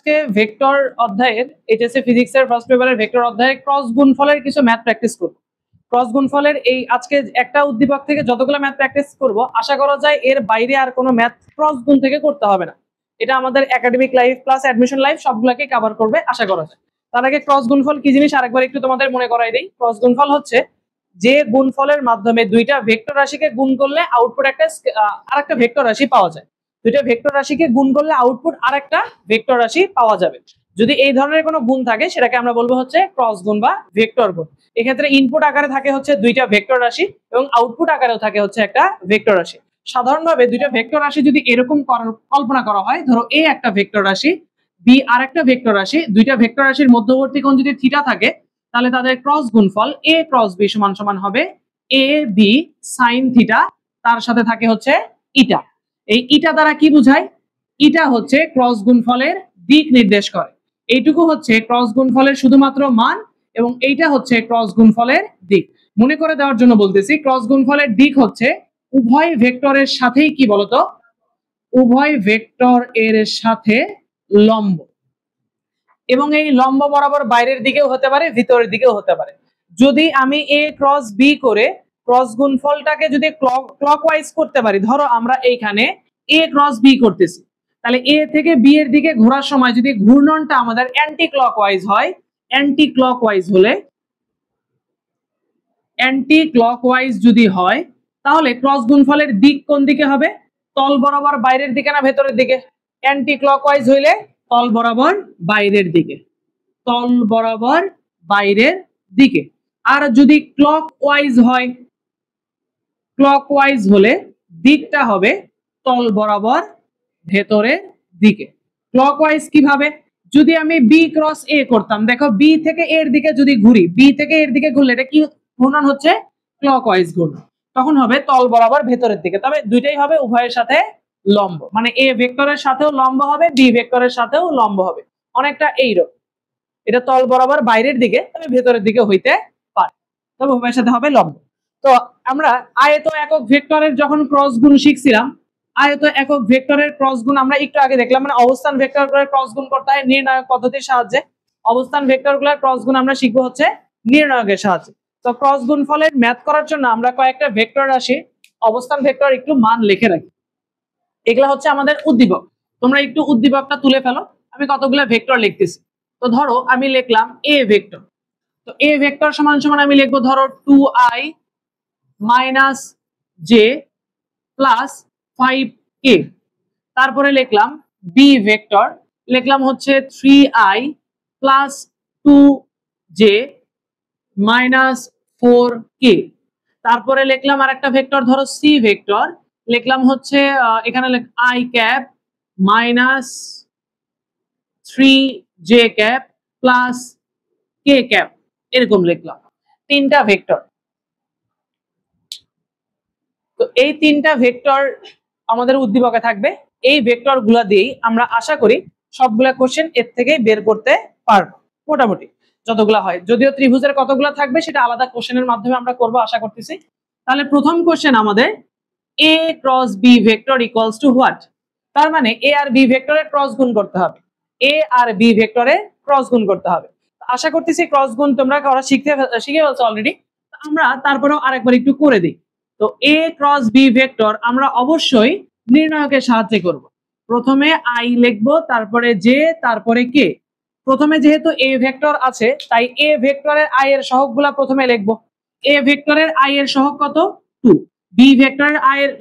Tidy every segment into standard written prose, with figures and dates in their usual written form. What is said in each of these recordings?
আজকে ভেক্টর অধ্যায়ের এইচএসসি ফিজিক্সের ফার্স্ট পেপারের ভেক্টর অধ্যায়ে ক্রস গুণফলের কিছু ম্যাথ প্র্যাকটিস করব। ক্রস গুণফলের এই আজকে একটা উদ্দীপক থেকে যতগুলো ম্যাথ প্র্যাকটিস করব আশা করা যায় এর বাইরে আর কোনো ম্যাথ ক্রস গুণ থেকে করতে হবে না। এটা আমাদের academic life plus admission life সবগুলোকে কভার করবে আশা করা যায়। তার আগে ক্রস গুণফল কি জিনিস আরেকবার একটু তোমাদের মনে করাই দেই। ক্রস গুণফল হচ্ছে যে গুণফলের মাধ্যমে দুইটা ভেক্টর রাশিকে গুণ করলে আউটপুট একটা আরেকটা ভেক্টর রাশি পাওয়া যায়। দুইটা ভেক্টর রাশিকে গুণ করলে আউটপুট আরেকটা ভেক্টর রাশি পাওয়া যাবে। যদি এই ধরনের কোনো গুণ থাকে সেটাকে আমরা বলবো হচ্ছে ক্রস গুণ বা ভেক্টর গুণ। এক্ষেত্রে ইনপুট আকারে থাকে হচ্ছে দুইটা ভেক্টর রাশি এবং আউটপুট আকারেও থাকে হচ্ছে একটা ভেক্টর রাশি। সাধারণভাবে দুইটা ভেক্টর রাশি যদি এরকম কল্পনা করা হয়, ধরো এ একটা ভেক্টর রাশি, বি আরেকটা ভেক্টর রাশি, দুইটা ভেক্টর রাশির মধ্যবর্তী কোণ যদি থিটা থাকে তাহলে তাদের ক্রস গুণফল এ ক্রস বি সমান সমান হবে এ বি সাইন থিটা, তার সাথে থাকে হচ্ছে ইটা। এই ইটা দ্বারা কি বোঝায়? ইটা হচ্ছে ক্রস গুণফলের দিক নির্দেশ করে। এইটুকু হচ্ছে ক্রস গুণফলের শুধুমাত্র মান এবং এইটা হচ্ছে ক্রস গুণফলের দিক। মনে করে দেওয়ার জন্য বলতেছি, ক্রস গুণফলের দিক হচ্ছে উভয় ভেক্টরের সাথেই কি বলতো, উভয় ভেক্টর এর সাথে লম্ব, এবং এই লম্ব বরাবর বাইরের দিকেও হতে পারে ভিতরের দিকেও হতে পারে। যদি আমি এ ক্রস বি করে ক্রস গুণফলটাকে যদি ক্লকওয়াইজ করতে পারি, ধরো আমরা এইখানে এ ক্রস বি করতেছি, তাহলে এ থেকে বি এর দিকে ঘোরার সময় যদি ঘূর্ণনটা আমাদের অ্যান্টি ক্লকওয়াইজ হয়, অ্যান্টি ক্লকওয়াইজ হলে অ্যান্টি ক্লকওয়াইজ যদি হয় তাহলে ক্রস গুণফলের দিক কোন দিকে হবে? তল বরাবর বাইরের দিকে না ভেতরের দিকে? অ্যান্টি ক্লকওয়াইজ হইলে তল বরাবর বাইরের দিকে, তল বরাবর বাইরের দিকে। আর যদি ক্লকওয়াইজ হয়, ক্লকওয়াইজ হলে দিকটা হবে তল বরাবর ভেতরের দিকে। ক্লকওয়াইজ কিভাবে? যদি আমি বি ক্রস এ করতাম, দেখো বি থেকে এর দিকে যদি ঘুরি, বি থেকে এর দিকে ঘুরলে এটা কি ঘূর্ণন হচ্ছে? ক্লকওয়াইজ ঘূর্ণন। তখন হবে তল বরাবর ভেতরের দিকে, তবে দুইটাই হবে উভয়ের সাথে লম্ব, মানে এ ভেক্টরের সাথেও লম্ব হবে, বি ভেক্টরের সাথেও লম্ব হবে, অনেকটা এইরকম। এটা তল বরাবর বাইরের দিকে তবে ভেতরের দিকে হইতে পারে, তবে উভয়ের সাথে হবে লম্ব। তো আমরা আয়ত একক ভেক্টরের যখন ক্রস গুণ শিখছিলাম, আয়ত একক ভেক্টরের ক্রস গুণ আমরা একটু আগে দেখলাম, মানে অবস্থান ভেক্টরগুলোর ক্রস গুণ করতে হয় নির্ণায়ক পদ্ধতির সাহায্যে। অবস্থান ভেক্টরগুলোর ক্রস গুণ আমরা শিখবো হচ্ছে নির্ণায়কের সাহায্যে। তো ক্রস গুণফলের ম্যাথ করার জন্য আমরা কয়েকটা ভেক্টর রাশি অবস্থান ভেক্টর একটু মান লিখে রাখি। এগুলা হচ্ছে আমাদের উদ্দীপক। তোমরা একটু উদ্দীপকটা তুলে ফেলো, আমি কতগুলো ভেক্টর লিখতেছি। তো ধরো আমি লিখলাম এ ভেক্টর, তো এ ভেক্টর সমান সমান আমি লিখবো ধরো 2i minus J plus 5k। তারপরে লিখলাম বি ভেক্টর, লিখলাম হচ্ছে 3i plus 2j minus 4k। তারপরে লিখলাম আরেকটা ভেক্টর ধরো সি ভেক্টর, লিখলাম হচ্ছে এখানে i cap minus 3j cap plus k cap, এরকম লিখলাম তিনটা ভেক্টর। তো এই তিনটা ভেক্টর আমাদের উদ্দীপকে থাকবে। এই ভেক্টর গুলা দিয়েই আমরা আশা করি সবগুলা কোশ্চেন এর থেকেই বের করতে পারবো, মোটামুটি যতগুলা হয়। যদিও ত্রিভুজের কতগুলা থাকবে সেটা আলাদা কোশ্চেনের মাধ্যমে আমরা করব আশা করতেছি। তাহলে প্রথম কোশ্চেন আমাদের a cross b vector equals to what? তার মানে এ আর বি ভেক্টরের ক্রস গুণ করতে হবে, এ আর বি ভেক্টরের ক্রস গুণ করতে হবে। আশা করতেছি ক্রস গুণ তোমরা শিখে ফেলছো অলরেডি। আমরা তারপরেও আরেকবার একটু করে দিই। তো এ ক্রস বি ভেক্টর আমরা অবশ্যই নির্ণায়কের সাহায্যে করব। প্রথমে আই লিখবো, তারপরে জে, তারপরে কে। প্রথমে যেহেতু এ ভেক্টর আছে তাই এ ভেক্টরের আই এর সহগগুলা প্রথমে লিখবো। এ ভেক্টরের আই এর সহগ কত? 2। বি ভেক্টরের আই এর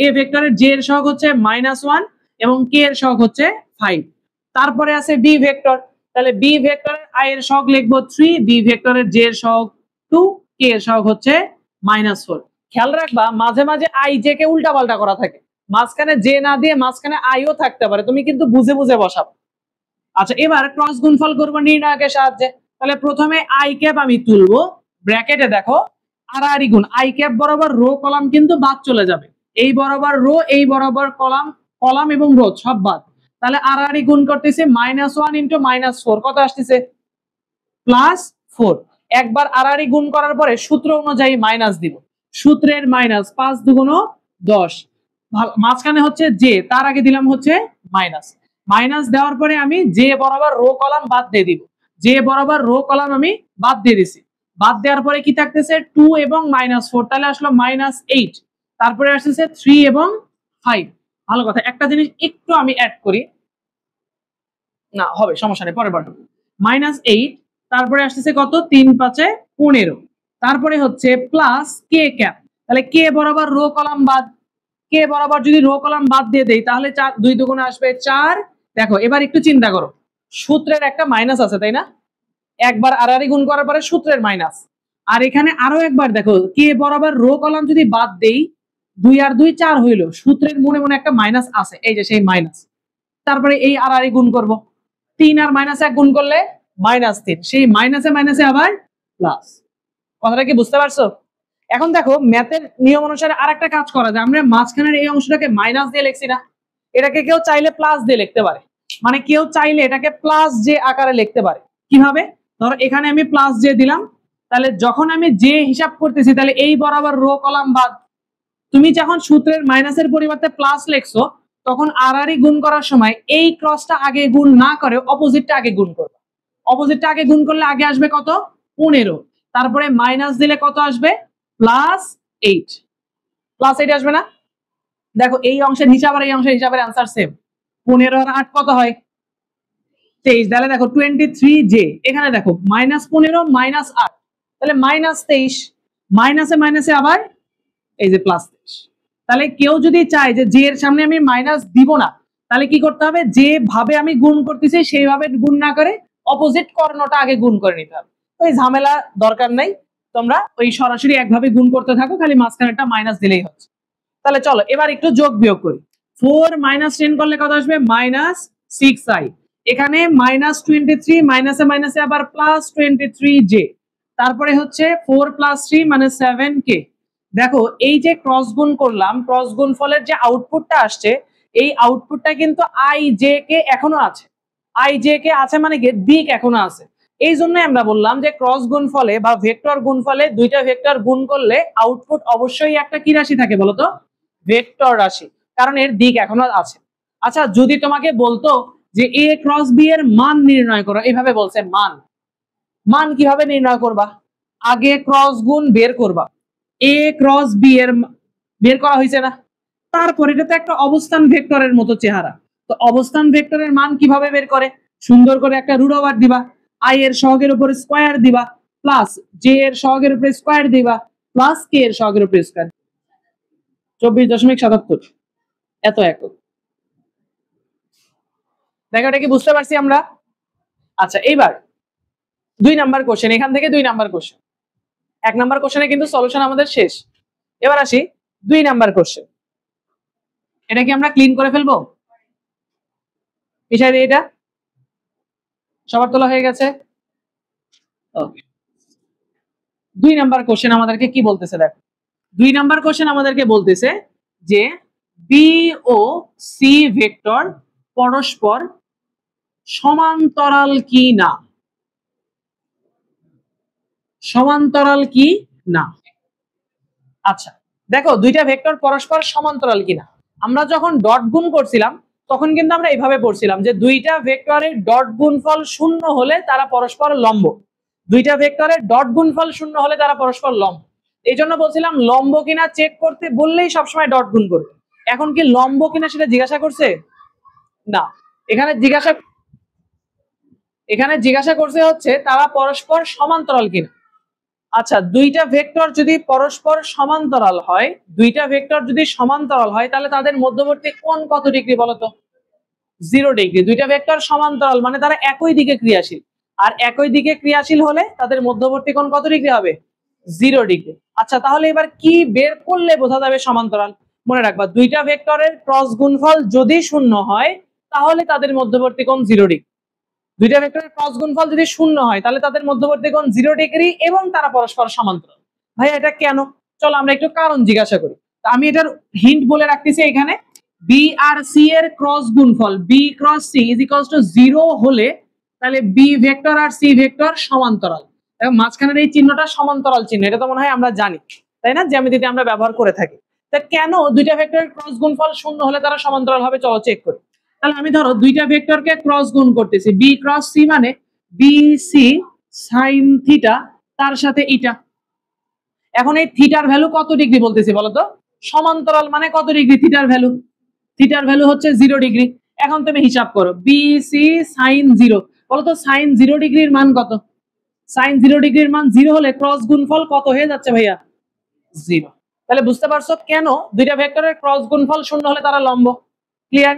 এ ভেক্টরের জে এর সহগ হচ্ছে -1 এবং কে এর সহগ হচ্ছে 5। তারপরে আছে বি ভেক্টর, তাহলে বি ভেক্টরের আই এর সহগ লিখবো 3, বি ভেক্টরের জে এর সহগ 2, কে এর সহগ হচ্ছে -4। খেয়াল রাখবা মাঝে মাঝে আই জে কে উল্টা পাল্টা করা থাকে, মাঝখানে জে না দিয়ে মাঝখানে আইও থাকতে পারে, তুমি কিন্তু বুঝে বুঝে বসাবো। আচ্ছা, এবার ক্রস গুণফল করব নির্ণায়কের সাহায্যে। তাহলে প্রথমে আই ক্যাপ আমি তুলবো, ব্র্যাকেটে দেখো আড়াআড়ি গুণ, আই ক্যাপ বরাবর রো কলাম কিন্তু বাদ চলে যাবে, এই বরাবর রো এই বরাবর কলাম, কলাম এবং রো সব বাদ। তাহলে আড়াআড়ি গুণ করতেছি -1 ইনটু -4, কত আসতেছে? +4। একবার আড়াআড়ি গুণ করার পরে সূত্র অনুযায়ী মাইনাস দিব, সূত্রের মাইনাস, 5 দুগুণ 10, মাঝখানে হচ্ছে জে, তার আগে দিলাম হচ্ছে মাইনাস। মাইনাস দেওয়ার পরে আমি যে বরাবর রো কলাম বাদ দিয়ে দিব, যে বরাবর রো কলাম আমি বাদ দিয়ে দিছি। বাদ দেওয়ার পরে কি থাকতেছে 2 এবং -4, তাহলে আসলো -8। তারপরে আসতেছে 3 এবং 5। ভালো কথা, একটা জিনিস একটু আমি অ্যাড করি, না হবে সমস্যা নেই, পরের বার -8, তারপরে আসতেছে কত 3 5 15, তারপরে হচ্ছে প্লাস কে ক্যাপ, তাহলে কে বরাবর রো কলাম বাদ, কে বরাবর যদি রো কলাম বাদ দিয়ে দেই তাহলে 4 2 দুগুণে আসবে 4। দেখো এবার একটু চিন্তা করো, সূত্রের একটা মাইনাস আছে তাই না, একবার আড়াআড়ি গুণ করার পরে সূত্রের মাইনাস, আর এখানে আরো একবার দেখো কে বরাবর রো কলাম যদি বাদ দেই 2 আর 2 4 হইলো, সূত্রের মনে মনে একটা মাইনাস আছে, এই যে সেই মাইনাস। তারপরে এই আড়াআড়ি গুণ করব, 3 আর -1 গুণ করলে -3, সেই মাইনাসে মাইনাসে আবার প্লাস। কথাটা কি বুঝতে পারছো? এখন দেখো ম্যাথের নিয়ম অনুসারে আরেকটা কাজ করা যায়, আমরা মাঝখানের এই অংশটাকে মাইনাস দিয়ে লিখছি না, এটাকে কেউ চাইলে প্লাস দিয়ে লিখতে পারে, মানে কেউ চাইলে এটাকে প্লাস জে আকারে লিখতে পারে। কিভাবে? ধরো এখানে আমি প্লাস জে দিলাম, তাহলে যখন আমি জে হিসাব করতেছি তাহলে এই বরাবর রো কলাম বাদ, তুমি যখন সূত্রের মাইনাসের পরিবর্তে প্লাস লিখছো তখন আড়াআড়ি গুণ করার সময় এই ক্রসটা আগে গুণ না করে অপোজিটটা আগে গুণ করবে, অপোজিটটা আগে গুণ করলে আগে আসবে কত 15, তারপরে মাইনাস দিলে কত আসবে +8, +8 আসবে না? দেখো এই অংশের হিসাব আর এই অংশের হিসাবের आंसर সেম, 15 আর 8 কত হয় 23, তাহলে দেখো 23j, এখানে দেখো -15 -8, তাহলে -23, মাইনাসে মাইনাসে আবার এই যে +23। তাহলে কেউ যদি চায় যে জে এর সামনে আমি মাইনাস দিব না, তাহলে কি করতে হবে, যে ভাবে আমি গুণ করতেছি সেইভাবে গুণ না করে অপোজিট কর্ণটা আগে গুণ করে নিতে হবে। ওই ঝামেলা দরকার নাই, তোমরা ওই সরাসরি একভাবে গুণ করতে থাকো, খালি মাঝখানেটা মাইনাস দিলেই হচ্ছে। তাহলে চলো এবার একটু যোগ বিয়োগ করি, 4 - 10 করলে কত আসবে -6i, এখানে -23, মাইনাসে মাইনাসে আবার +23j, তারপরে হচ্ছে 4 + 3 মানে 7k। দেখো এই যে ক্রস গুণ করলাম, ক্রস গুণফলের যে আউটপুটটা আসছে এই আউটপুটটা কিন্তু আই জে কে এখনো আছে, আই জে কে আছে মানে কি দিক এখনো আছে। এই জন্য আমরা বললাম যে ক্রস গুণফলে বা ভেক্টর গুণফলে দুইটা ভেক্টর গুণ করলে আউটপুট অবশ্যই একটা কি রাশি থাকে বলতো, ভেক্টর রাশি, কারণ এর দিক এখনো আছে। আচ্ছা যদি তোমাকে বলতো যে a ক্রস b এর মান নির্ণয় করো, এইভাবে বলছে মান, মান কিভাবে নির্ণয় করবা, আগে ক্রস গুণ বের করবা, a ক্রস b এর বের করা হয়েছে না, তারপর এটা তো একটা অবস্থান ভেক্টরের মতো চেহারা, তো অবস্থান ভেক্টরের মান কিভাবে বের করে, সুন্দর করে একটা রুট ওভার দিবা, i এর সহগের উপরে স্কয়ার দিবা, প্লাস j এর সহগের উপরে স্কয়ার দিবা, প্লাস k এর সহগের উপরে স্কয়ার, 24.77 এত একক। দেখো এটা কি বুঝতে পারছি আমরা? আচ্ছা এইবার 2 নাম্বার কোশ্চেন, এখান থেকে 2 নাম্বার কোশ্চেন, 1 নাম্বার কোশ্চেনে কিন্তু সলিউশন আমাদের শেষ। এবার আসি 2 নাম্বার কোশ্চেন, এটা কি আমরা ক্লিন করে ফেলবো, পিছাই দিই, এটা সবার তোলা হয়ে গেছে। ওকে 2 নাম্বার কোশ্চেন আমাদেরকে কি বলতেছে, দেখো 2 নাম্বার কোশ্চেন আমাদেরকে বলতেছে যে বি ও সি ভেক্টর পরস্পর সমান্তরাল কি না, সমান্তরাল কি না। আচ্ছা দেখো দুইটা ভেক্টর পরস্পর সমান্তরাল কিনা, আমরা যখন ডট গুণ করছিলাম তখন কিন্তু আমরা এইভাবে পড়ছিলাম যে দুইটা ভেক্টরের ডট গুণফল 0 হলে তারা পরস্পর লম্ব, দুইটা ভেক্টরের ডট গুণফল 0 হলে তারা পরস্পর লম্ব, এই জন্য বলছিলাম লম্ব কিনা চেক করতে বললেই সবসময় ডট গুণ করবে। এখন কি লম্ব কিনা সেটা জিজ্ঞাসা করছে না, এখানে জিজ্ঞাসা করছে হচ্ছে তারা পরস্পর সমান্তরাল কিনা। আচ্ছা দুইটা ভেক্টর যদি পরস্পর সমান্তরাল হয়, দুইটা ভেক্টর যদি সমান্তরাল হয় তাহলে তাদের মধ্যবর্তী কোণ কত ডিগ্রি বলতো, 0 ডিগ্রি। দুইটা ভেক্টর সমান্তরাল মানে তারা একই দিকে ক্রিয়াশীল, আর একই দিকে ক্রিয়াশীল হলে তাদের মধ্যবর্তী কোণ কত ডিগ্রি হবে, 0 ডিগ্রি। আচ্ছা তাহলে এবার কি বের করলে বোঝা যাবে সমান্তরাল, মনে রাখবা দুইটা ভেক্টরের ক্রস গুণফল যদি 0 হয় তাহলে তাদের মধ্যবর্তী কোণ 0 ডিগ্রি, দুইটা ভেক্টরের ক্রস গুণফল যদি 0 হয় তাহলে তাদের মধ্যবর্তী কোণ 0 ডিগ্রি এবং তারা পরস্পর সমান্তরাল। ভাই এটা কেন, চলো আমরা একটু কারণ জিজ্ঞাসা করি। আমি এটার হিন্ট বলে রাখতেছি, এখানে বি আর সি এর ক্রস গুণফল B cross C is equals to 0 হলে তাহলে বি ভেক্টর আর সি ভেক্টর সমান্তরাল। দেখো মাঝখানের এই চিহ্নটা সমান্তরাল চিহ্ন, এটা তো মনে হয় আমরা জানি তাই না, জ্যামিতিতে আমরা ব্যবহার করে থাকি। তা কেন দুইটা ভেক্টরের ক্রস গুণফল 0 হলে তারা সমান্তরাল হবে, চলো চেক করি। তাহলে আমি ধরো দুইটা ভেক্টরকে ক্রস গুণ করতেছি, বি ক্রস সি মানে বি সি সাইন থিটা তার সাথে ইটা। এখন এই থিটার ভ্যালু কত ডিগ্রি বলতেছি বলতো? সমান্তরাল মানে কত ডিগ্রি থিটার ভ্যালু? থিটার ভ্যালু হচ্ছে 0 ডিগ্রি। এখন তুমি হিসাব করো বি সি সাইন 0, বলতো সাইন 0 ডিগ্রির মান কত? সাইন 0 ডিগ্রির মান 0 হলে ক্রস গুণফল কত হয়ে যাচ্ছে ভাইয়া? 0। তাহলে বুঝতে পারছো কেন দুইটা ভেক্টরের ক্রস গুণফল 0 হলে তারা লম্ব। ক্লিয়ার?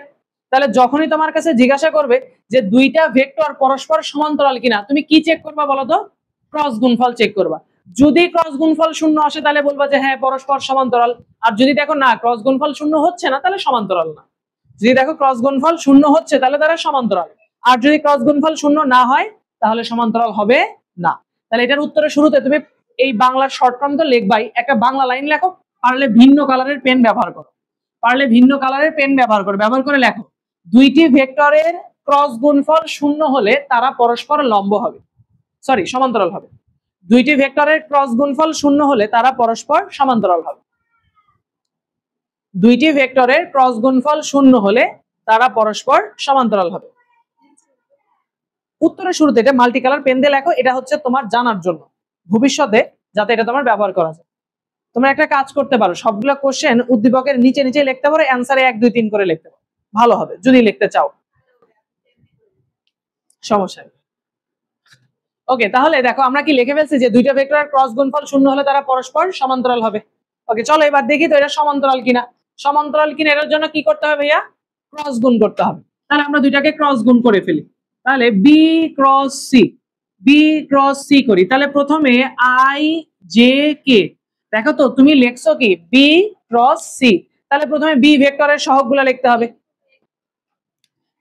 তাহলে যখনই তোমার কাছে জিজ্ঞাসা করবে যে দুইটা ভেক্টর পরস্পর সমান্তরাল কিনা, তুমি কি চেক করবা বলো তো? ক্রস গুণফল চেক করবা। যদি ক্রস গুণফল 0 আসে তাহলে বলবা যে হ্যাঁ পরস্পর সমান্তরাল, আর যদি দেখো না ক্রস গুণফল 0 হচ্ছে না তাহলে সমান্তরাল না। যদি দেখো ক্রস গুণফল 0 হচ্ছে তাহলে তারা সমান্তরাল, আর যদি ক্রস গুণফল 0 না হয় তাহলে সমান্তরাল হবে না। তাহলে এটার উত্তরের শুরুতে তুমি এই বাংলার শর্ট ফর্ম তো লিখবাই, একটা বাংলা লাইন লেখো, পারলে ভিন্ন কালারের পেন ব্যবহার করো, পারলে ভিন্ন কালারের পেন ব্যবহার করে লেখো দুইটি ভেক্টরের ক্রস গুণফল 0 হলে তারা পরস্পর লম্ব হবে, সরি সমান্তরাল হবে। দুইটি ভেক্টরের ক্রস গুণফল 0 হলে তারা পরস্পর সমান্তরাল হবে। দুইটি ভেক্টরের ক্রস গুণফল 0 হলে তারা পরস্পর সমান্তরাল হবে। উত্তরের শুরুতে এটা মাল্টি কালার পেন দিয়ে লেখো, এটা হচ্ছে তোমার জানার জন্য ভবিষ্যতে যাতে এটা তোমার ব্যবহার করা যায়। তোমরা একটা কাজ করতে পারো, সবগুলো কোশ্চেন উদ্দীপকের নিচে নিচে লিখতে পারো, অ্যানসারে 1 2 3 করে লিখতে পারো, ভালো হবে যদি লিখতে চাও, সমস্যা নেই। ওকে, তাহলে দেখো আমরা কি লিখে ফেলছি যে দুইটা ভেক্টরের ক্রস গুণফল 0 হলে তারা পরস্পর সমান্তরাল হবে। ওকে, চলো এবার দেখি তো এটা সমান্তরাল কিনা। সমান্তরাল কিনা এর জন্য কি করতে হবে ভাইয়া? ক্রস গুণ করতে হবে। তাহলে আমরা দুইটাকে ক্রস গুণ করে ফেলি। তাহলে B cross C, B cross C করি। তাহলে প্রথমে আই জে কে, দেখো তো তুমি লিখছো কি বি ক্রস সি, তাহলে প্রথমে বি ভেক্টরের সহগগুলো লিখতে হবে।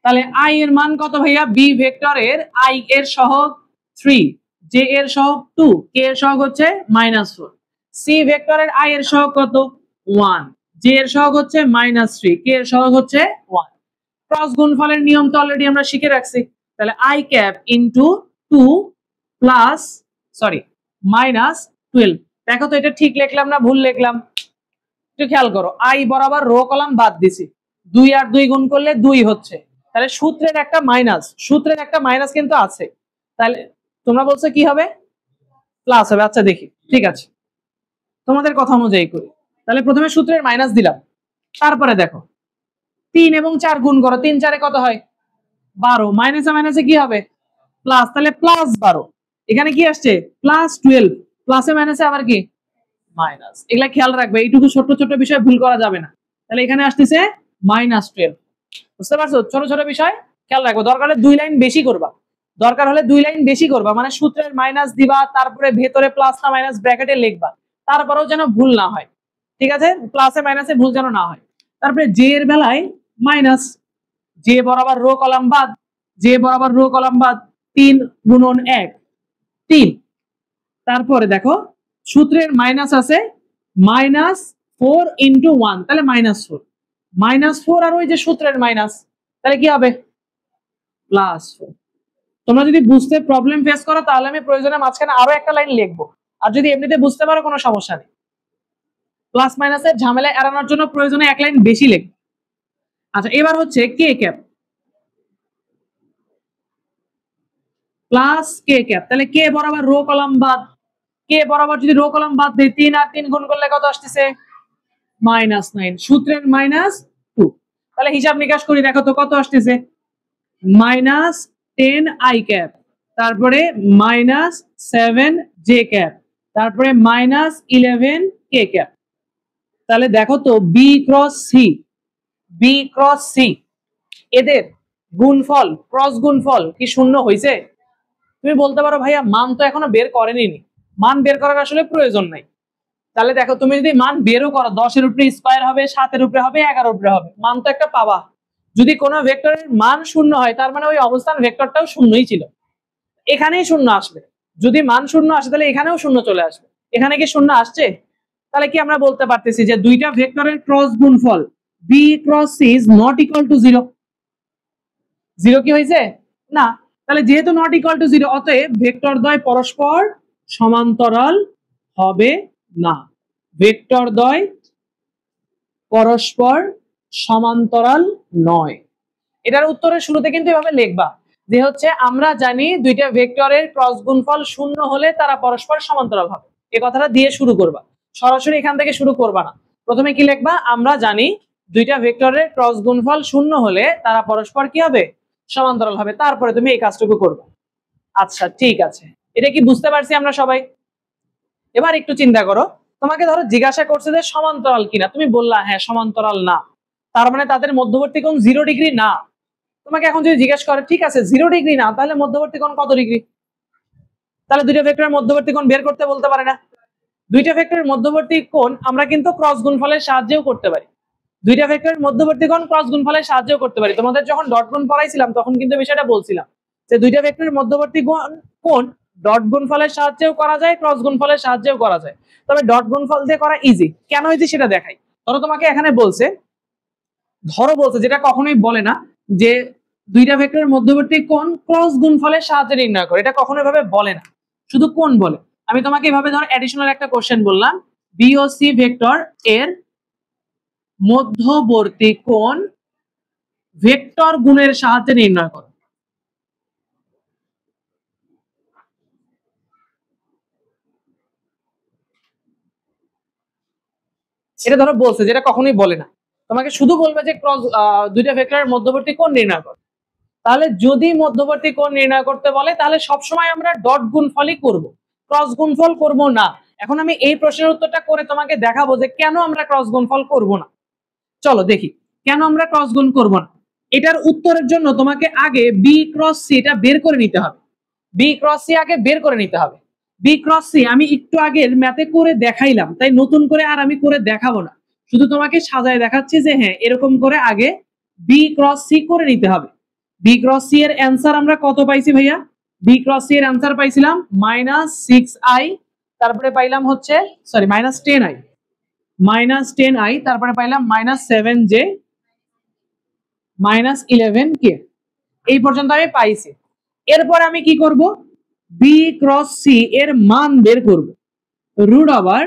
তাহলে আই এর মান কত ভাইয়া? বি ভেক্টরের আই এর সহগ 3, জে এর সহগ 2, কে এর সহগ হচ্ছে -4। সি ভেক্টরের আই এর সহগ কত? 1, জে এর সহগ হচ্ছে -3, কে এর সহগ হচ্ছে 1। ক্রস গুণফলের নিয়ম তো অলরেডি আমরা শিখে রাখছি। তাহলে I cap into 2 plus sorry -12। দেখো তো এটা ঠিক লিখলাম না ভুল লিখলাম? একটু খেয়াল করো, আই বরাবর রো কলাম বাদ দিছি, 2 আর 2 গুণ করলে 2 হচ্ছে, তাহলে সূত্রের একটা মাইনাস কিন্তু আছে, তাহলে তোমরা বলছো কি হবে? প্লাস হবে। আচ্ছা দেখি, ঠিক আছে তোমাদের কথা অনুযায়ী করি। তাহলে প্রথমে সূত্রের মাইনাস দিলাম, তারপরে দেখো 3 এবং 4 গুণ করো, 3 4 কত হয়? 12, মাইনাসে মাইনাসে কি হবে? প্লাস, তাহলে প্লাস 12। এখানে কি আসছে? +12, প্লাসে মাইনাসে আবার কি? মাইনাস। এগুলা খেয়াল রাখবে, এইটুকু ছোট ছোট বিষয় ভুল করা যাবে না। তাহলে এখানে আসতেছে -12, বুঝতে পারছো? ছোট ছোট বিষয় খেয়াল রাখবো, দরকার হলে 2 লাইন বেশি করবা, মানে সূত্রের মাইনাস দিবা, তারপরে ভেতরে প্লাস না মাইনাস ব্র্যাকেটে লিখবা, তারপরেও যেন ভুল না হয়, ঠিক আছে? প্লাসে মাইনাসে ভুল যেন না হয়। তারপরে জে এর বেলায় মাইনাস, জে বরাবর রো কলাম বাদ, 3 গুণন 1 3। তারপরে দেখো সূত্রের মাইনাস আছে -4 × 1, তাহলে -4 আর ওই যে সূত্রের মাইনাস, তাহলে কি হবে? +4। তোমরা যদি বুঝতে প্রবলেম ফেস করো তাহলে আমি প্রয়োজনে মাঝখানে আরো একটা লাইন লিখবো, আর যদি এমনিতে বুঝতে পারো কোনো সমস্যা নেই। প্লাস মাইনাসের ঝামেলা এড়ানোর জন্য প্রয়োজনে এক লাইন বেশি লিখবো। আচ্ছা, এবার হচ্ছে কে ক্যাপ প্লাস কে ক্যাপ, তাহলে কে বরাবর রো কলাম বাদ, কে বরাবর যদি রো কলাম বাদ দেই, 3 আর 3 গুণ করলে কত আসতেছে? -9, সূত্রের -2। তাহলে হিসাব নিকাশ করি, দেখো তো কত আসতেছে? -10 আই ক্যাপ, তারপরে -7 জে ক্যাপ, তারপরে -11 কে ক্যাপ। তাহলে দেখো তো বি ক্রস সি এদের গুণফল, ক্রস গুণফল কি 0 হয়েছে? তুমি বলতে পারো ভাইয়া মান তো এখনো বের করেনি, মান বের করার আসলে প্রয়োজন নাই। তাহলে দেখো তুমি যদি মান বেরও করো, 10 এর উপরে স্কয়ার হবে, 7 এর উপরে হবে, 11 এর উপরে হবে, মান তো একটা পাবা। যদি কোনো ভেক্টরের মান 0 হয় তার মানে ওই অবস্থান ভেক্টরটাও 0ই ছিল, এখানেই 0 আসবে। যদি মান 0 আসে তাহলে এখানেও 0 চলে আসবে। এখানে কি 0 আসছে? তাহলে কি আমরা বলতে পারতেছি যে দুইটা ভেক্টরের ক্রস গুণফল b cross c is not equal to 0? 0 কি হয়েছে? না। তাহলে যেহেতু নট ইকুয়াল টু 0, অতএব ভেক্টর দ্বয় পরস্পর সমান্তরাল হবে না। ভেক্টর দ্বয় পরস্পর সমান্তরাল নয়। এটার উত্তরের শুরুতে কিন্তু এভাবে লিখবা যে হচ্ছে আমরা জানি দুইটা ভেক্টরের ক্রস গুণফল শূন্য হলে তারা পরস্পর সমান্তরাল হবে। এই কথাটা দিয়ে শুরু করবা, সরাসরি এখান থেকে শুরু করবা না। প্রথমে কি লিখবা, আমরা জানি দুইটা ভেক্টরের ক্রস গুণফল শূন্য হলে তারা পরস্পর কি হবে, সমান্তরাল হবে। তারপরে তুমি এই কাজটুকু করবে। আচ্ছা ঠিক আছে, এটা কি বুঝতে পারছি আমরা সবাই? এবার একটু চিন্তা করো, তোমাকে ধরো জিজ্ঞাসা করছে যে সমান্তরাল কিনা, তুমি বললা হ্যাঁ সমান্তরাল না, তার মানে তাদের মধ্যবর্তী কোণ 0 ডিগ্রি না। তোমাকে এখন যদি জিজ্ঞেস করে ঠিক আছে 0 ডিগ্রি না, তাহলে মধ্যবর্তী কোণ কত ডিগ্রি? তাহলে দুইটা ভেক্টরের মধ্যবর্তী কোণ বের করতে বলতে পারে না? দুইটা ভেক্টরের মধ্যবর্তী কোণ আমরা কিন্তু ক্রস গুণফলের সাহায্যেও করতে পারি। দুইটা ভেক্টরের মধ্যবর্তী কোণ ক্রস গুণফলের সাহায্যেও করতে পারি। তোমাদের যখন ডট গুণ পড়াইছিলাম তখন কিন্তু বিষয়টা বলছিলাম যে দুইটা ভেক্টরের মধ্যবর্তী কোণ ডট গুণফলের সাহায্যেও করা যায়, ক্রস গুণফলের সাহায্যেও করা যায়। তবে ডট গুণফল দিয়ে করা ইজি। কেন ইজি সেটা দেখাই। ধরো তোমাকে এখানে বলছে, যেটা কখনোই বলে না যে দুইটা ভেক্টরের মধ্যবর্তী কোণ ক্রস গুণফলের সাহায্যে নির্ণয় করে, এটা কখনো এভাবে বলে না, শুধু কোণ বলে। আমি তোমাকে এভাবে ধর অ্যাডিশনাল একটা কোশ্চেন বললাম, বি ও সি ভেক্টর এর মধ্যবর্তী কোণ ভেক্টর গুণের সাহায্যে নির্ণয় করো। এটা ধরো বলছে, যেটা কখনোই বলে না, তোমাকে শুধু বলবে যে ক্রস দুইটা ভেক্টরের মধ্যবর্তী কোণ নির্ণয় করো। তাহলে যদি মধ্যবর্তী কোণ নির্ণয় করতে বলে তাহলে সবসময় আমরা ডট গুণফলই করব, ক্রস গুণফল করব না। এখন আমি এই প্রশ্নের উত্তরটা করে তোমাকে দেখাবো যে কেন আমরা ক্রস গুণফল করব না। চলো দেখি কেন আমরা ক্রস গুণ করব না। এটার উত্তরের জন্য তোমাকে আগে বি ক্রস সি এটা বের করে নিতে হবে। বি ক্রস সি আগে বের করে নিতে হবে। বি ক্রস সি আমি একটু আগের ম্যাথে করে দেখাইলাম, তাই নতুন করে আর আমি করে দেখাবো না, শুধু তোমাকে সাজায় দেখাচ্ছি যে হ্যাঁ এরকম করে আগে বি ক্রস সি করে নিতে হবে। বি ক্রস সি এর অ্যান্সার আমরা কত পাইছি ভাইয়া? বি ক্রস সি এর অ্যান্সার পাইছিলাম -6i, তারপরে পাইলাম হচ্ছে সরি -10i, -10i, তারপরে পাইলাম -7j, -11k, এই পর্যন্ত আমি পাইছি। এরপর আমি কি করব, বি ক্রস সি এর মান বের করব, root over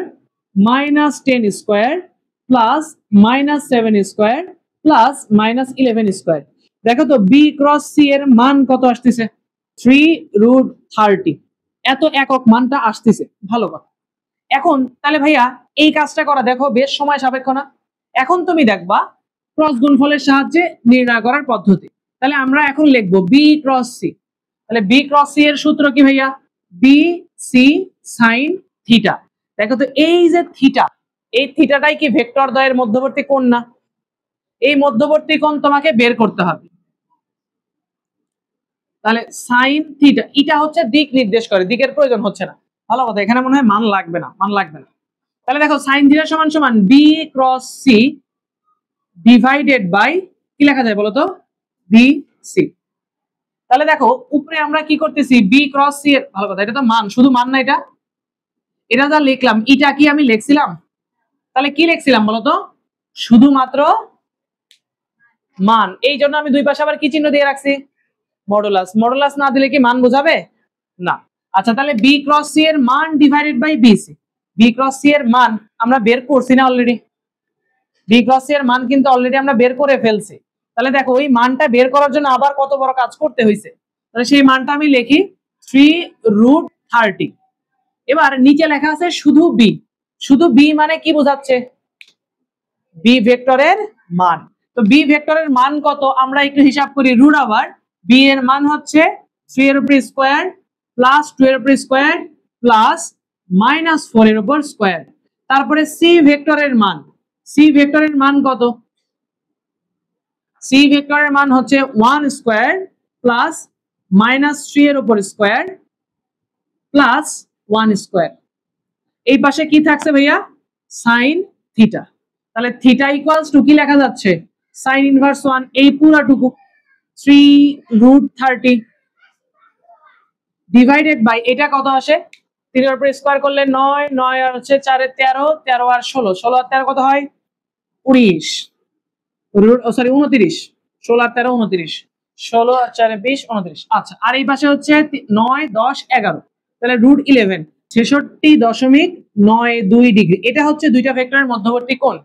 -10 square plus -7 square plus -11 square. দেখো তো বি ক্রস সি এর মান কত আসতেছে, 3√30, এত একক মানটা আসতেছে। ভালো কথা। এখন তাহলে ভাইয়া এই কাজটা করা দেখো বেশ সময় সাপেক্ষ না? এখন তুমি দেখবা ক্রস গুণফলের সাহায্যে নির্ণয় করার পদ্ধতি। তাহলে আমরা এখন লিখবো বি ক্রস সি। তাহলে বি ক্রস সি এর সূত্র কি ভাইয়া? B C sine theta. দেখো তো এই যে থিটা, এই থিটাটাই কি ভেক্টর দ্বয়ের মধ্যবর্তী কোণ না? এই মধ্যবর্তী কোণ তোমাকে বের করতে হবে। তাহলে সাইন থিটা, এটা হচ্ছে দিক নির্দেশ করে, দিকের প্রয়োজন হচ্ছে না। ভালো কথা, এখানে মনে হয় মান লাগবে না, মান লাগবে না। তাহলে দেখো সাইন থিটা সমান সমান B cross C divided by কি লেখা যায় বলো তো, বি সি। তাহলে দেখো উপরে আমরা কি করতেছি, বি ক্রস সি এর, ভালো কথা, এটা তো মান, শুধু মান না, এটা যা লিখলাম এটা কি আমি লিখছিলাম? তাহলে কি লিখছিলাম বলতো, শুধুমাত্র মান। এই জন্য আমি দুই পাশে আবার কি চিহ্ন দিয়ে রাখছি, মডুলাস। মডুলাস না দিলে কি মান বোঝাবে না? আচ্ছা তাহলে বি ক্রস সি এর মান divided by BC. B cross C এর মান আমরা বের করছি না অলরেডি? বি ক্রস সি এর মান কিন্তু অলরেডি আমরা বের করে ফেলছি। তাহলে দেখো ওই মানটা বের করার জন্য আবার কত বড় কাজ করতে হয়েছে। তাহলে সেই মানটা আমি লিখি 3√30। এবার নিচে লেখা আছে শুধু বি। শুধু বি মানে কি বোঝাচ্ছে? বি ভেক্টরের মান। তো বি ভেক্টরের মান কত আমরা একটু হিসাব করি। রুট ওভার বি এর মান হচ্ছে 3 এর উপর স্কয়ার প্লাস 2 এর উপর স্কয়ার প্লাস -4 এর উপর স্কয়ার। তারপরে সি ভেক্টরের মান, সি ভেক্টরের মান কত? সি ভেক্টরের মান হচ্ছে 1 স্কয়ার প্লাস -3 এর উপর স্কয়ার প্লাস 1 স্কয়ার। এই পাশে কি থাকছে ভাইয়া? Sine theta. তাহলে থিটা ইকুয়ালস টু কি লেখা যাচ্ছে, সাইন ইনভার্স 1, এই পুরাটুকু 3√30 ডিভাইডেড বাই এটা কত আসে, 3 এর উপর স্কয়ার করলে 9, 9 আর হচ্ছে 4 এর 13, 13 আর 16, 16 আর 13 কত হয় 19, সরি 29, 16 আর 13 29, 16 আর 4 20, 29। আচ্ছা আর এই পাশে হচ্ছে 9, 10, 11, তাহলে √11, 66.92 ডিগ্রি। এটা হচ্ছে দুইটা ভেক্টরের মধ্যবর্তী কোণ।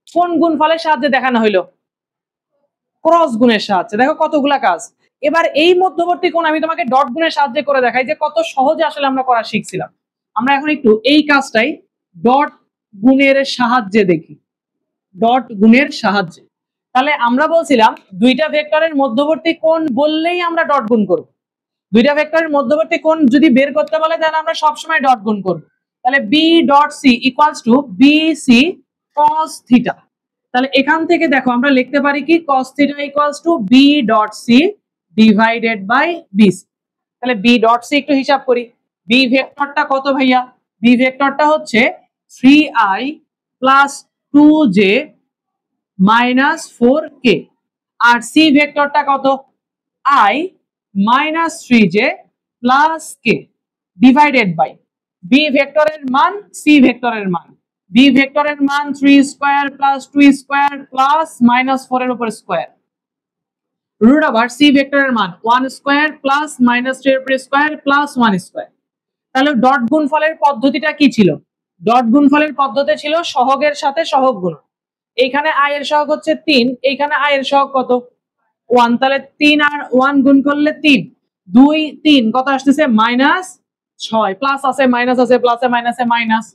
কোন গুণফলের সাহায্যে দেখানো হইলো? ক্রস গুণের সাহায্যে। দেখো কতগুলা কাজ। এবার এই মধ্যবর্তী কোণ আমি তোমাকে ডট গুণের সাহায্যে করে দেখাই যে কত সহজে আসলে আমরা করা শিখছিলাম। আমরা এখন একটু এই কাজটাই ডট গুণের সাহায্যে দেখি, ডট গুণের সাহায্যে। তাহলে আমরা বলছিলাম দুইটা ভেক্টরের মধ্যবর্তী কোণ বললেই আমরা ডট গুণ করব। দুইটা ভেক্টরের মধ্যবর্তী কোণ যদি বের করতে বলে তাহলে আমরা সবসময় ডট গুণ করব। তাহলে B dot C equals to B C cos theta. তাহলে এখান থেকে দেখো আমরা লিখতে পারি কি cos theta equals to B dot C divided by BC. তাহলে বি ডট সি একটু হিসাব করি। বি ভেক্টরটা কত ভাইয়া? বি ভেক্টরটা হচ্ছে 3i plus 2j minus 4k, আর সি ভেক্টরটা কত? i minus 3j plus k divided by B ভেক্টরের মান সি ভেক্টরের মান। বি ভেক্টরের মান 3 square plus 2 square plus minus 4 এর উপর স্কয়ার, রুট ওভার সি ভেক্টরের মান 1 স্কয়ার প্লাস মাইনাস 3 এর উপর স্কয়ার প্লাস 1 স্কয়ার। তাহলে ডট গুণফলের পদ্ধতিটা কি ছিল? ডট গুণফলের পদ্ধতি ছিল সহগের সাথে সহগ গুণ। এইখানে i এর সহগ হচ্ছে 3, এইখানে i এর সহগ কত? 1। তাহলে 3 আর 1 গুণ করলে 3, 2 3 কত আসতেছে? মাইনাস 6, প্লাস আছে মাইনাস আছে, প্লাসে মাইনাসে minus,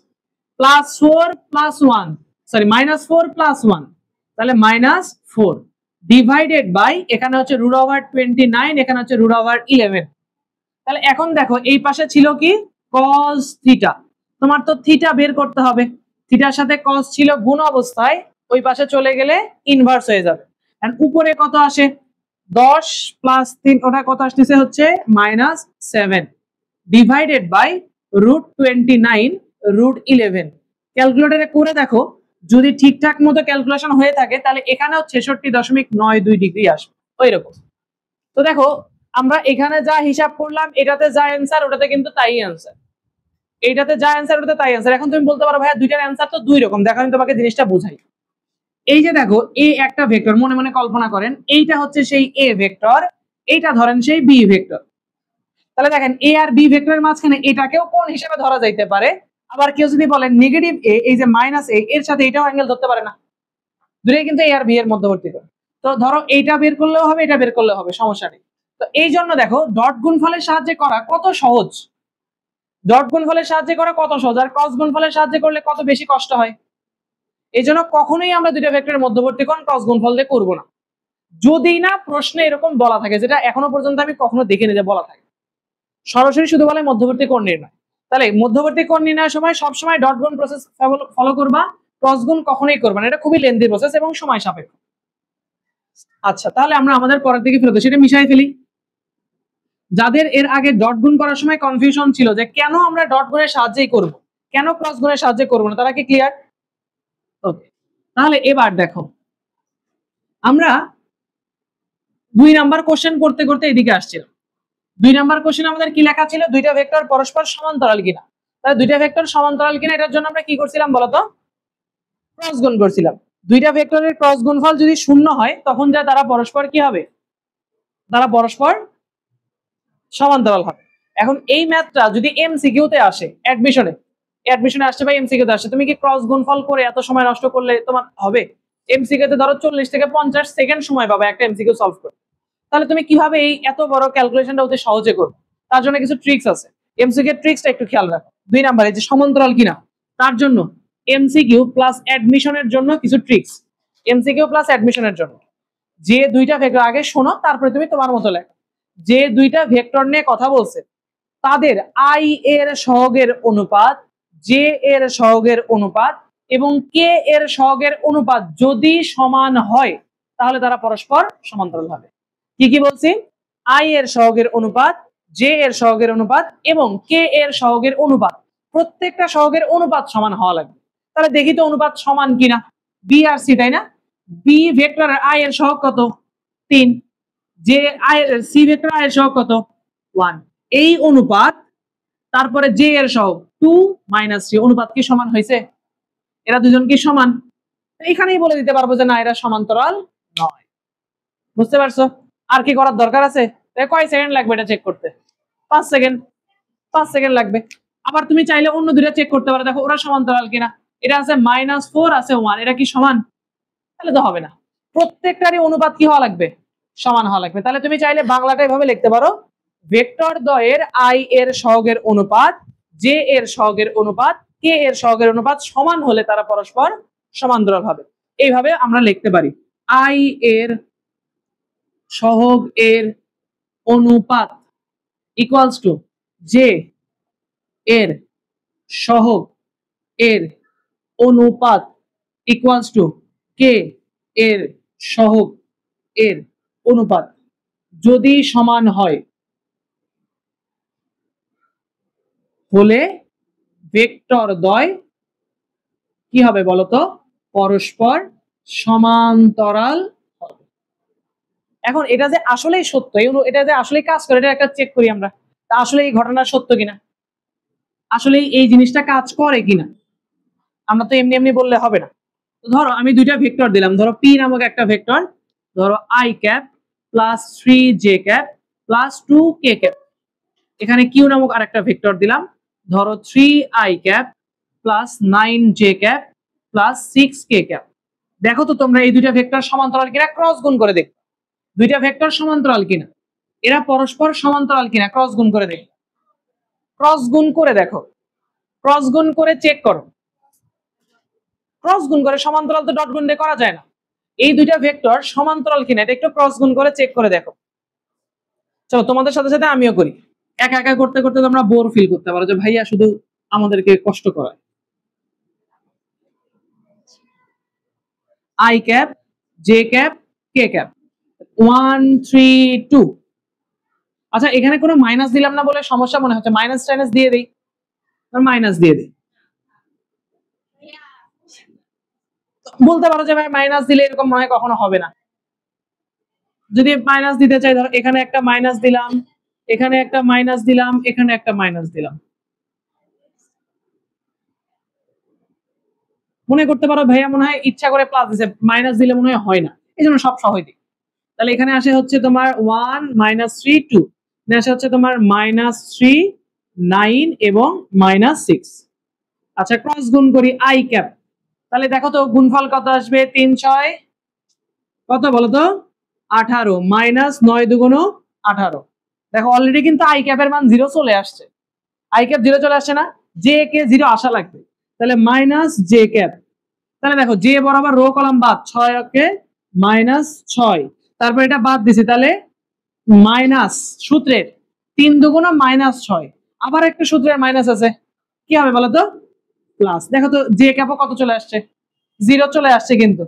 plus 4 plus 1 sorry minus 4 plus 1, তাহলে মাইনাস 4 ডিভাইডেড বাই এখানে হচ্ছে রুট ওভার 29, এখানে হচ্ছে রুট ওভার 11। তাহলে এখন দেখো এই পাশে ছিল কি cos থিটা, তোমার তো থিটা বের করতে হবে। থিটার সাথে cos ছিল গুণ অবস্থায়, ওই পাশে চলে গেলে ইনভার্স হয়ে যাবে। এন্ড উপরে কত আসে? 10 প্লাস 3 ওটা কত আসতেছে হচ্ছে minus 7 divided by root 29 root 11। ক্যালকুলেটরে করে দেখো, যদি ঠিকঠাক মতো ক্যালকুলেশন হয়ে থাকে তাহলে এখানেও 66.92 ডিগ্রি আসবে ওইরকম। তো দেখো আমরা এখানে যা হিসাব করলাম এটাতে যা অ্যান্সার ওটাতে কিন্তু তাই অ্যান্সার, এইটাতে যা অ্যান্সার ওটাতে তাই অ্যান্সার। এখন তুমি বলতে পারো ভাইয়া দুইটার অ্যান্সার তো দুই রকম, দেখো আমি তোমাকে জিনিসটা বুঝাই। এই যে দেখো এ একটা ভেক্টর, মনে মনে কল্পনা করেন এইটা হচ্ছে সেই এ ভেক্টর, এইটা ধরেন সেই বি ভেক্টর। তাহলে দেখেন এ আর বি ভেক্টরের মাঝখানে এটাকেও কোণ হিসেবে ধরা যাইতে পারে। আবার কেউ যদি বলেন নেগেটিভ এ, এই যে মাইনাস এ, এর সাথে এটাও অ্যাঙ্গেল ধরতে পারে না, দুটোই কিন্তু এ আর বি এর মধ্যবর্তী কোণ। তো ধরো এইটা বের করলেও হবে, এটা বের করলেও হবে, সমস্যা নেই। তো এই জন্য দেখো ডট গুণফলের সাহায্যে করা কত সহজ, ডট গুণফলের সাহায্যে করা কত সহজ, আর ক্রস গুণফলের সাহায্যে করলে কত বেশি কষ্ট হয়। এই জন্য কখনোই আমরা দুইটা ভেক্টরের মধ্যবর্তী কোণ ক্রস গুণফল দিয়ে করবো না, যদি না প্রশ্নে এরকম বলা থাকে, যেটা এখনো পর্যন্ত আমি কখনো দেখিনি যে বলা থাকে। সরাসরি শুধু বলে মধ্যবর্তী কোণ নির্ণয়। তাহলে মধ্যবর্তী কোণ নির্ণয়ের সময় সবসময় ডট গুণ প্রসেস ফলো করবা, ক্রস গুণ কখনোই করবা না, এটা খুবই লেন্দি প্রসেস এবং সময় সাপেক্ষ। আচ্ছা তাহলে আমরা আমাদের পরের দিকে ফেরত সেটা মিশাই ফেলি। যাদের এর আগে ডট গুণ করার সময় কনফিউশন ছিল যে কেন আমরা ডট গুণের সাহায্যেই করব, কেন ক্রস গুণের সাহায্যে করব না, তারা কি ক্লিয়ার? ওকে, তাহলে এবার দেখো আমরা 2 নাম্বার কোশ্চেন করতে করতে এদিকে আসছিলাম। 2 নাম্বার কোশ্চেন আমাদের কি লেখা ছিল? দুইটা ভেক্টর পরস্পর সমান্তরাল কিনা। তাহলে দুইটা ভেক্টর সমান্তরাল কিনা এটার জন্য আমরা কি করছিলাম বলতো? ক্রস গুণ করছিলাম। দুইটা ভেক্টরের ক্রস গুণফল যদি শূন্য হয় তখন যা তারা পরস্পর কি হবে? তারা পরস্পর সমান্তরাল হবে। এখন এই ম্যাথটা যদি এমসিকিউতে আসে, অ্যাডমিশনে আসছে বা এমসিকিউতে আসে, তুমি কি ক্রস গুণফল করে এত সময় নষ্ট করলে তোমার হবে? এমসিকিউতে ধরো 40 থেকে 50 সেকেন্ড সময় পাবে একটা এমসিকিউ সলভ করতে। তাহলে তুমি কিভাবে এই এত বড় ক্যালকুলেশনটা অতি সহজে করবে? তার জন্য কিছু ট্রিক্স আছে। এমসিকিউ ট্রিক্সটা একটু খেয়াল রাখো। 2 নম্বরে যে সমান্তরাল কিনা তার জন্য এমসিকিউ প্লাস অ্যাডমিশনের জন্য কিছু ট্রিক্স। এমসিকিউ প্লাস অ্যাডমিশনের জন্য যে দুইটা ভেক্টর আগে শোনো, তারপরে তুমি তোমার মতো লেখো। যে দুইটা ভেক্টর নিয়ে কথা বলছে তাদের আই এর সহগের অনুপাত, জে এর সহগের অনুপাত এবং কে এর সহগের অনুপাত যদি সমান হয় তাহলে তারা পরস্পর সমান্তরাল হবে। কি কি বলছি? আই এর সহগের অনুপাত, জে এর সহগের অনুপাত এবং কে এর সহগের অনুপাত, প্রত্যেকটা সহগের অনুপাত সমান হওয়া লাগবে। তাহলে দেখি তো অনুপাত সমান কিনা। বি আর সি, তাই না? বি ভেক্টরের আই এর সহগ কত? 3, যে আই এর সি ভেক্টর আই এর সহগ কত? 1। এই অনুপাত তারপরে জে এর সহগ 2 - 3 অনুপাত কি সমান হয়েছে? এরা দুজন কি সমান? এখানেই বলে দিতে পারবো যে না এরা সমান্তরাল নয়। বুঝতে পারছো? আর কি করার দরকার আছে? কয় সেকেন্ড লাগবে এটা চেক করতে? 5 সেকেন্ড। 5 সেকেন্ড লাগবে। আবার তুমি চাইলে অন্য দুইটা চেক করতে পারো, দেখো ওরা সমান্তরাল কিনা। এটা আছে -4 আছে 1, এটা কি সমান? তাহলে তো হবে না। প্রত্যেকটারই অনুপাত কি হওয়া লাগবে? সমান হওয়া লাগবে। তাহলে তুমি চাইলে বাংলাটা এভাবে লিখতে পারো, ভেক্টর দ্বয়ের আই এর সহগের অনুপাত, জে এর সহগের অনুপাত, কে এর সহগের অনুপাত সমান হলে তারা পরস্পর সমান্তরাল হবে। এইভাবে আমরা লিখতে পারি আই এর সহগ এর অনুপাত ইকুয়ালস টু জে এর সহগ এর অনুপাত ইকুয়ালস টু কে এর সহগ এর অনুপাত। যদি সমান হয় হলে ভেক্টর দ্বয় কি হবে বলতো? পরস্পর সমান্তরাল হবে। এখন এটা যে আসলেই সত্য, এটা যে আসলেই কাজ করে, এটা একটা চেক করি আমরা, তা আসলে এই ঘটনা সত্য কিনা, আসলে এই জিনিসটা কাজ করে কিনা। আমরা তো এমনি এমনি বললে হবে না। ধরো আমি দুইটা ভেক্টর দিলাম, ধরো পি নামক একটা ভেক্টর, ধরো I cap plus 3 J cap plus 2 K cap. এখানে কিউ নামক আরেকটা ভেক্টর দিলাম, ধরো 3 I cap plus 9 J cap plus 6 K cap. দেখো তো তোমরা এই দুইটা ভেক্টর সমান্তরাল কিনা, ক্রস গুণ করে দেখো দুইটা ভেক্টর সমান্তরাল কিনা, এরা পরস্পর সমান্তরাল কিনা ক্রস গুণ করে দেখো। ক্রস গুণ করে দেখো, ক্রস গুণ করে চেক করো। ক্রস গুণ করে, সমান্তরাল তো ডট গুণ দিয়ে করা যায় না। এই দুইটা ভেক্টর সমান্তরাল কিনা এটা একটু ক্রস গুণ করে চেক করে দেখো। চলো তোমাদের সাথে সাথে আমিও করি। একা একা করতে করতে তোমরা বোর ফিল করতে পারো যে ভাইয়া শুধু আমাদেরকে কষ্ট করায়। I cap J cap K cap 1 3 2। আচ্ছা এখানে কোনো মাইনাস দিলাম না বলে সমস্যা মনে হচ্ছে, মাইনাস টাইনাস দিয়ে দিই, মাইনাস দিয়ে দিই। বলতে পারো যে ভাই মাইনাস দিলে এরকম মনে হয় কখনো হবে না। যদি মাইনাস দিতে চাই, ধরো এখানে একটা মাইনাস দিলাম, এখানে একটা মাইনাস দিলাম, এখানে একটা মাইনাস দিলাম। মনে করতে পারো ভাইয়া মনে হয় ইচ্ছা করে প্লাস দিছে, মাইনাস দিলে মনে হয় না, এই জন্য সব সহজ দিই। তাহলে এখানে আসে হচ্ছে তোমার 1 -3 2, আসে হচ্ছে তোমার -3 9 এবং -6। আচ্ছা ক্রস গুণ করি আই ক্যাপ, তাহলে দেখো তো গুণফল কত আসবে? 3 6 কত বলো তো? 18 মাইনাস 9 দুগুণ 18। দেখো অলরেডি কিন্তু আই ক্যাপের মান 0 চলে আসছে, আই ক্যাপ 0 চলে আসছে না, জে কে 0 আসা লাগবে। তাহলে মাইনাস জে ক্যাপ, তাহলে দেখো জে বরাবর রো কলাম বাদ, 6 কে -6, তারপর এটা বাদ দিছি, তাহলে মাইনাস সূত্রের 3 দুগুণ -6, আবার একটা সূত্রের মাইনাস আছে, কি হবে বলো তো? প্লাস। দেখো তো জে ক্যাপও কত চলে আসছে? 0 চলে আসছে কিন্তু,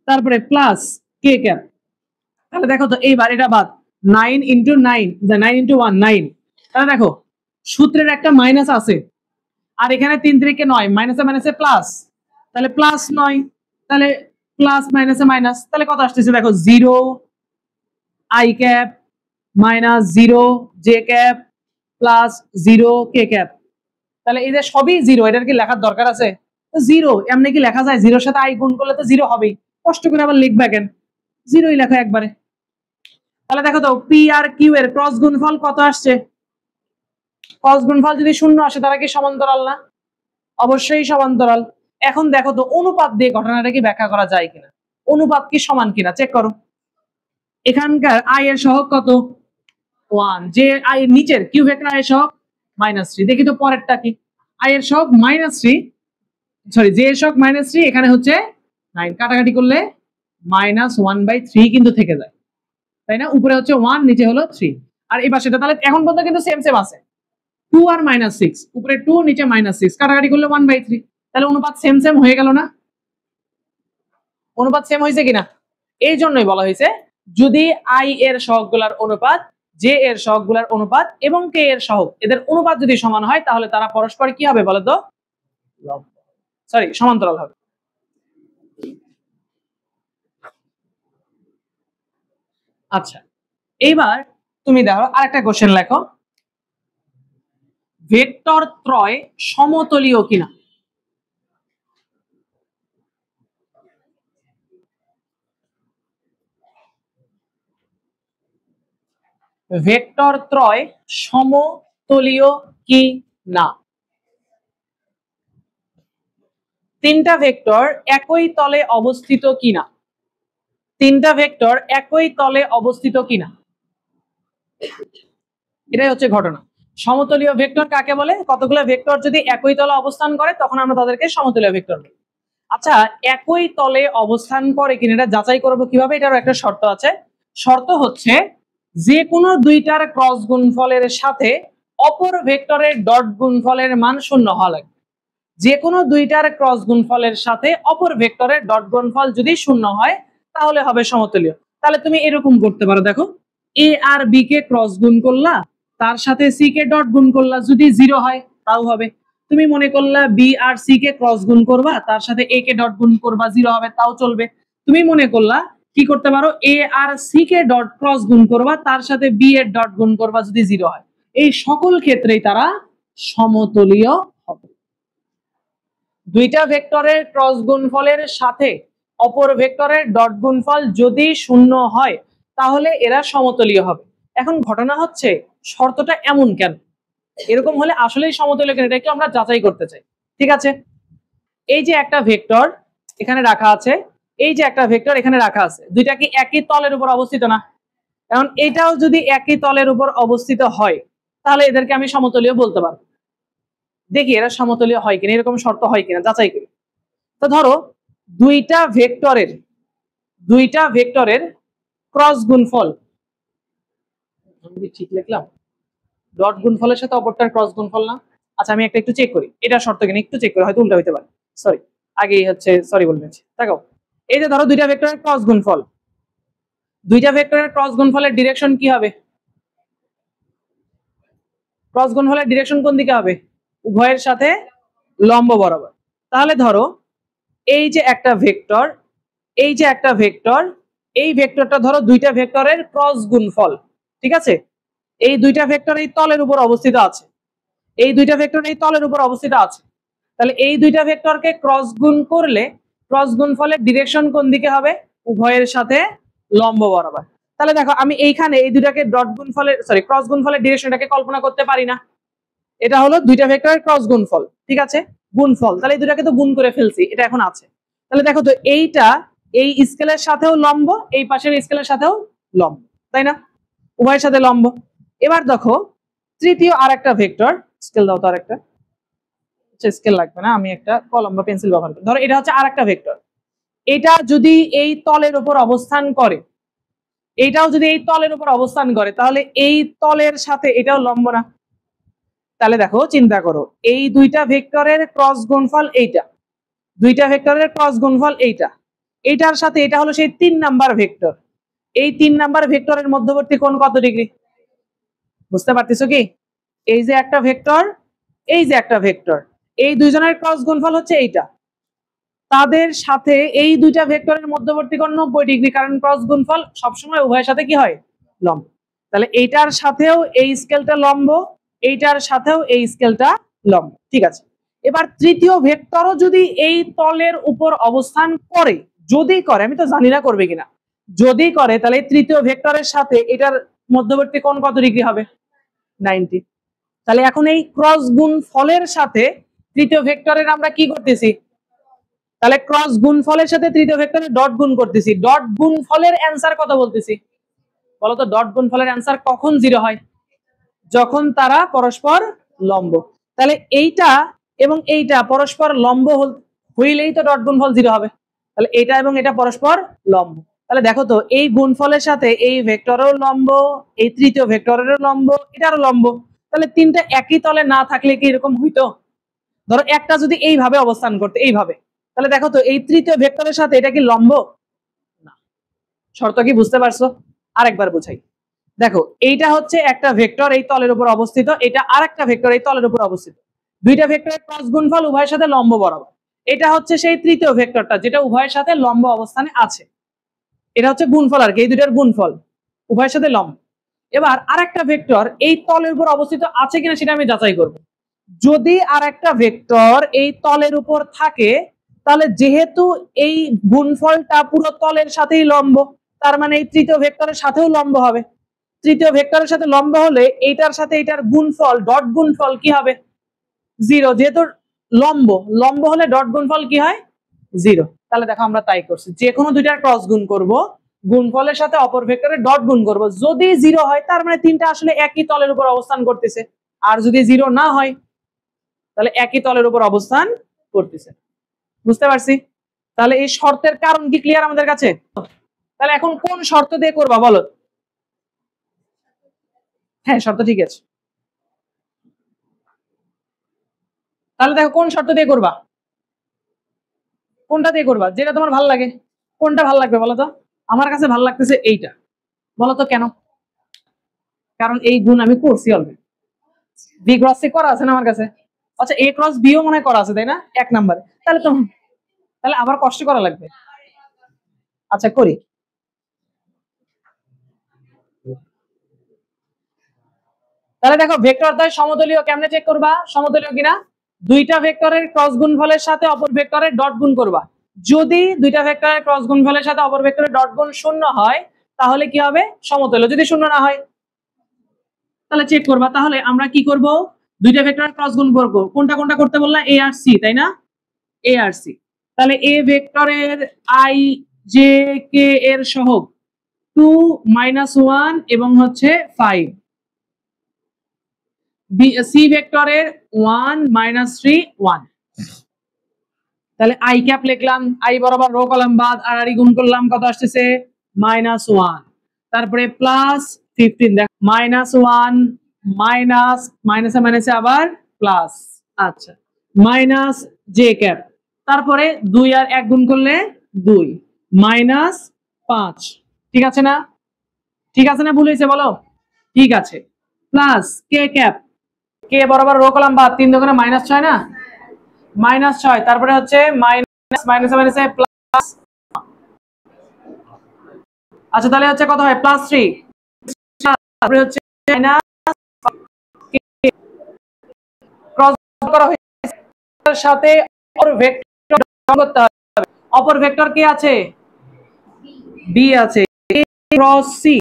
তারপরে প্লাস কে ক্যাপ। তাহলে দেখো তো এইবার এটা বাদ, 9 × 9, 9 × 1 9। তাহলে দেখো সূত্রের একটা মাইনাস আছে, আর এখানে 3 3 9, মাইনাসে মাইনাসে প্লাস, তাহলে প্লাস 9, তাহলে প্লাস মাইনাসে মাইনাস, তাহলে কত আসতেছে দেখো 0 I cap minus 0 J cap plus 0 K cap. তাহলে এই যে সবই 0, এটার কি লেখার দরকার আছে? 0 এমনি কি লেখা যায়? 0 সাথে আই গুণ করলে তো 0 হবেই, কষ্ট করে আবার লিখবা কেন? 0ই লেখা একবারে। তাহলে দেখো তো পি আর কিউ এর ক্রস গুণফল কত আসছে? ক্রস গুণফল যদি 0 আসে তারা কি সমান্তরাল না? অবশ্যই সমান্তরাল। এখন দেখো তো অনুপাত দিয়ে ঘটনাটা কি ব্যাখ্যা করা যায় কিনা, অনুপাত কি সমান কিনা চেক করো। এখানকার আই এর সহগ কত? 1, যে আই এর নিচের কিউ ভেক্টর আই এর সহগ -3। দেখি তো পরেরটা কি, আই এর সহগ -3, সরি জে এর সহগ -3, এখানে হচ্ছে 9, কাটাকাটি করলে -1/3 কিন্তু থেকে যায়, তাই না? উপরে হচ্ছে 1, নিচে হলো 3, আর এই পাশেটা তাহলে এখন পর্যন্ত কিন্তু সেম সেম আছে। 2 আর -6, উপরে 2 নিচে -6, কাটাকাটি করলে 1/3, তাহলে অনুপাত সেম সেম হয়ে গেল না? অনুপাত সেম হয়েছে কিনা? এই জন্যই বলা হয়েছে যদি আই এর সহগগুলোর অনুপাত, জে এর সহগগুলোর অনুপাত এবং কে এর সহগ এদের অনুপাত যদি সমান হয় তাহলে তারা পরস্পর কি হবে বলো তো? সরি সমান্তরাল হবে। আচ্ছা এইবার তুমি দেখো আরেকটা কোশ্চেন লেখো, ভেক্টর ত্রয় সমতলীয় কিনা? ভেক্টর ত্রয় সমতলীয় কি না? তিনটা ভেক্টর একই তলে অবস্থিত কিনা? তিনটা ভেক্টর একই তলে অবস্থিত কিনা, এটাই হচ্ছে ঘটনা। সমতলীয় ভেক্টর কাকে বলে? কতগুলো ভেক্টর যদি একই তলে অবস্থান করে তখন আমরা তাদেরকে সমতলীয় ভেক্টর বলি। আচ্ছা, একই তলে অবস্থান করে কিনা এটা যাচাই করব কিভাবে? এটারও একটা শর্ত আছে। শর্ত হচ্ছে যে কোনো দুইটার ক্রস গুণফলের সাথে অপর ভেক্টরের ডট গুণফলের মান শূন্য হওয়া লাগবে। যে কোনো দুইটার ক্রস গুণফলের সাথে অপর ভেক্টরের ডট গুণফল যদি শূন্য হয় তাহলে হবে সমতলীয়। তাহলে তুমি এরকম করতে পারো, দেখো এ আর বি কে ক্রস গুণ করলা, তার সাথে সি কে ডট গুণ করলা, যদি জিরো হয় তাও হবে। তুমি মনে করলা বি আর সি কে ক্রস গুণ করবা, তার সাথে এ কে ডট গুণ করবা, জিরো হবে, তাও চলবে। তুমি মনে করলা কি করতে পারো, এ আর সি কে ডট ক্রস গুণ করবা, তার সাথে বি এর ডট গুণ করবা, যদি জিরো হয়। এই সকল ক্ষেত্রেই তারা সমতলীয় হবে। দুইটা ভেক্টরের ক্রস গুণফলের সাথে অপর ভেক্টরের ডট গুণফল যদি শূন্য হয় তাহলে এরা সমতলীয় হবে। এখন ঘটনা হচ্ছে শর্তটা এমন কেন? এরকম হলে আসলেই সমতলীয় কেন, এটা একটু আমরা যাচাই করতে চাই। ঠিক আছে, এই যে একটা ভেক্টর এখানে রাখা আছে, এই যে একটা ভেক্টর এখানে রাখা আছে, দুইটা কি একই তলের উপর অবস্থিত না? এখন এটাও যদি একই তলের উপর অবস্থিত হয় তাহলে এদেরকে আমি সমতলীয় বলতে পারবো। দেখি এরা সমতলীয় হয় কিনা, এরকম শর্ত হয় কিনা যাচাই করি। তো ধরো দুইটা ভেক্টরের ক্রস গুণফল, ঠিক লিখলাম, ডট গুণফলের সাথে অপরটার ক্রস গুণফল না? আচ্ছা আমি একটু চেক করি এটা শর্ত কিনা, একটু চেক করি, হয়তো উল্টা হইতে পারে। সরি, আগেই হচ্ছে সরি বলবেছি। দেখো এই যে ধরো দুইটা ভেক্টরের ক্রস গুণফল, দুইটা ভেক্টরের ক্রস গুণফলের ডিরেকশন কি হবে? ক্রস গুণফলের ডিরেকশন কোন দিকে হবে? উভয়ের সাথে লম্ব বরাবর। তাহলে ধরো এই যে একটা ভেক্টর, এই যে একটা ভেক্টর, এই ভেক্টরটা ধরো দুইটা ভেক্টরের ক্রস গুণফল। ঠিক আছে, এই দুইটা ভেক্টর এই তলের উপর অবস্থিত আছে, এই দুইটা ভেক্টর এই তলের উপর অবস্থিত আছে। তাহলে এই দুইটা ভেক্টরকে ক্রস গুণ করলে ক্রস গুণফলের ডিরেকশন কোন দিকে হবে? উভয়ের সাথে লম্ব বরাবর। তাহলে দেখো আমি এইখানে এই দুইটাকে ডট গুণফলের ক্রস গুণফলের ডিরেকশনটাকে কল্পনা করতে পারি না? এটা হলো দুইটা ভেক্টরের ক্রস গুণফল, ঠিক আছে, গুণফল। তাহলে এই দুটাকে তো গুণ করে ফেলছি, এটা এখন আছে। তাহলে দেখো তো এইটা এই স্কেলের সাথেও লম্ব, এই পাশের স্কেলের সাথেও লম্ব, তাই না? উভয়ের সাথে লম্ব। এবার দেখো তৃতীয় আরেকটা ভেক্টর, স্কেল দাও তো আরেকটা, স্কেল লাগবে না, আমি একটা কলম বা পেন্সিল ব্যবহার করি। ধরো এটা হচ্ছে আরেকটা ভেক্টর, এটা যদি এই তলের উপর অবস্থান করে, এটাও যদি এই তলের উপর অবস্থান করে তাহলে এই তলের সাথে এটাও লম্ব না? তাহলে দেখো চিন্তা করো, এই দুইটা ভেক্টরের ক্রস গুণফল এইটা, দুইটা ভেক্টরের ক্রস গুণফল এইটা, এইটার সাথে এটা হলো সেই 3 নাম্বার ভেক্টর। এই 3 নাম্বার ভেক্টরের মধ্যবর্তী কোণ কত ডিগ্রি? বুঝতে পারতেছো কি? এই যে একটা ভেক্টর, এই যে একটা ভেক্টর, এই দুইজনের ক্রস গুণফল হচ্ছে এইটা, তাদের সাথে এই দুইটা ভেক্টরের মধ্যবর্তী কোণ 90 ডিগ্রি, কারণ ক্রস গুণফল সবসময় উভয়ের সাথে কি হয়? লম্ব। তাহলে এইটার সাথেও এই স্কেলটা লম্ব, এইটার সাথেও এই স্কেলটা লম্ব। ঠিক আছে, এবার তৃতীয় ভেক্টরও যদি এই তলের উপর অবস্থান করে, যদি করে, আমি তো জানি না করবে কিনা, যদি করে তাহলে তৃতীয় ভেক্টরের সাথে এটার মধ্যবর্তী কোণ কত ডিগ্রি হবে? 90। তাহলে এখন এই ক্রস গুণফলের সাথে তৃতীয় ভেক্টরের আমরা কি করতেছি? তাহলে ক্রস গুণফলের সাথে তৃতীয় ভেক্টরের ডট গুণ করতেছি। ডট গুণফলের অ্যান্সার কত বলতেছি? বলো তো, ডট গুণফলের অ্যান্সার কখন 0 হয়? যখন তারা পরস্পর লম্ব। তাহলে এইটা এবং এইটা পরস্পর লম্ব হইলেই তো ডট গুণফল 0 হবে। তাহলে এটা এবং এটা পরস্পর লম্ব। তাহলে দেখো তো এই গুণফলের সাথে এই ভেক্টরেরও লম্ব, এই তৃতীয় ভেক্টরেরও লম্ব, এটারও লম্ব। তাহলে তিনটা একই তলে না থাকলে কি এরকম হইতো? ধরো একটা যদি এইভাবে অবস্থান করতে, এইভাবে, তাহলে দেখো তো এই তৃতীয় ভেক্টরের সাথে এটা কি লম্ব? না। শর্ত কি বুঝতে পারছো? আরেকবার বুঝাই। দেখো এইটা হচ্ছে একটা ভেক্টর এই তলের উপর অবস্থিত, এটা আরেকটা ভেক্টর এই তলের উপর অবস্থিত, দুইটা ভেক্টরের ক্রস গুণফল উভয়ের সাথে লম্ব বরাবর। এটা হচ্ছে সেই তৃতীয় ভেক্টরটা যেটা উভয়ের সাথে লম্ব অবস্থানে আছে, এটা হচ্ছে গুণফল আর কি, এই দুইটার গুণফল উভয়ের সাথে লম্ব। এবার আরেকটা ভেক্টর এই তলের উপর অবস্থিত আছে কিনা সেটা আমি যাচাই করব। যদি আরেকটা ভেক্টর এই তলের উপর থাকে তাহলে যেহেতু এই গুণফলটা পুরো তলের সাথেই লম্ব, তার মানে এই তৃতীয় ভেক্টরের সাথেও লম্ব হবে। তৃতীয় ভেক্টরের সাথে লম্ব হলে এইটার সাথে এটার গুণফল, ডট গুণফল কি হবে? 0। যেহেতু লম্ব, লম্ব হলে ডট গুণফল কি হয়? 0। তাহলে দেখো আমরা তাই করছি, যে কোনো দুইটার ক্রস গুণ করব, গুণফলের সাথে অপর ভেক্টরের ডট গুণ করব, যদি 0 হয় তার মানে তিনটা আসলে একই তলের উপর অবস্থান করতেছে, আর যদি 0 না হয় তাহলে একই তলের উপর অবস্থান করতেছে। বুঝতে পারছি? তাহলে এই শর্তের কারণ কি ক্লিয়ার আমাদের কাছে? তাহলে এখন কোন শর্ত দিয়ে করবা বলো? হ্যাঁ, শর্ত ঠিক আছে। তাহলে দেখো কোন শর্ত দিয়ে করবা, কোনটা দিয়ে করবা, যেটা তোমার ভালো লাগে। কোনটা ভালো লাগবে বলো তো? আমার কাছে ভালো লাগতেছে এইটা। বলো তো কেন? কারণ এই গুণ আমি করছি অলরেডি, বি ক্রস সি করা আছে না আমার কাছে। আচ্ছা, এ ক্রস বিও মনে করা আছে তাই না, 1 নম্বরে। তাহলে আবার কষ্ট করা লাগবে। আচ্ছা করি। তাহলে দেখো ভেক্টর দ্বয় সমতলীয় কেমনে চেক করবা সমতলীয় কিনা? দুইটা ভেক্টরের ক্রস গুণফলের সাথে অপর ভেক্টরের ডট গুণ করবা। যদি দুইটা ভেক্টরের ক্রস গুণফলের সাথে অপর ভেক্টরের ডট গুণ 0 হয় তাহলে কি হবে? সমতলীয়। যদি 0 না হয় তাহলে চেক করবা। তাহলে আমরা কি করব? দুইটা ভেক্টরের ক্রস গুণ করব। কোনটা কোনটা করতে বললাম? এ আর সি, তাই না? এ আর সি। তাহলে এ ভেক্টরের আই জে কে এর সহগ 2 -1 এবং হচ্ছে 5। সি ভেক্টরের 1 -3 1। তাহলে আই ক্যাপ লিখলাম, আই বরাবর রো কলাম বাদ আর আর গুণ করলাম, কত আসছে? -1। তারপরে প্লাস 15, দেখ -1 মাইনাস মাইনাসে মাইনাসে আবার প্লাস। আচ্ছা, মাইনাস জে ক্যাপ, তারপরে 2 আর 1 গুণ করলে 2 -5। ঠিক আছে না? ঠিক আছে না, ভুল হয়েছে বলো? ঠিক আছে। প্লাস কে ক্যাপ, কে বরাবর রো কলাম বাদ, 3 দোকানে -6 না, -6। তারপরে হচ্ছে মাইনাস মাইনাসে মাইনাসে প্লাস। আচ্ছা, তাহলে হচ্ছে কত হয়? +3। তারপরে হচ্ছে মাইনাস ক্রস করা হয়েছে সাথে অপর ভেক্টর করতে হবে। অপর ভেক্টর কি আছে? বি আছে। এ ক্রস সি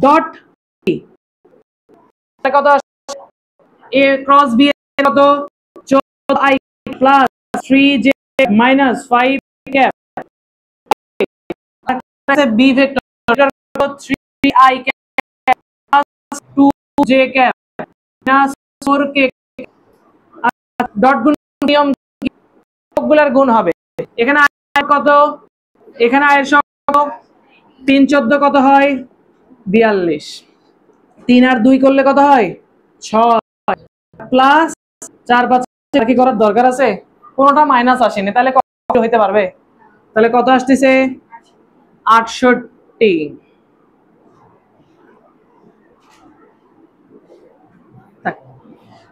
ডট কত? এ ক্রস বি কত? 14i plus 3j minus 5 cap. B vector 3i cap plus 2j cap minus 4k। Dot গুণ নিয়ম সবগুলোর গুণ হবে। এখানে কত? এখানে আয়ের সহগ 3 14 কত হয়? 42। 3 আর 2 করলে কত হয়? 6 প্লাস 4 5 কি করার দরকার আছে? কোনটা মাইনাস আসেনি, তাহলে কত হইতে পারবে? তাহলে কত আসতেছে? 68।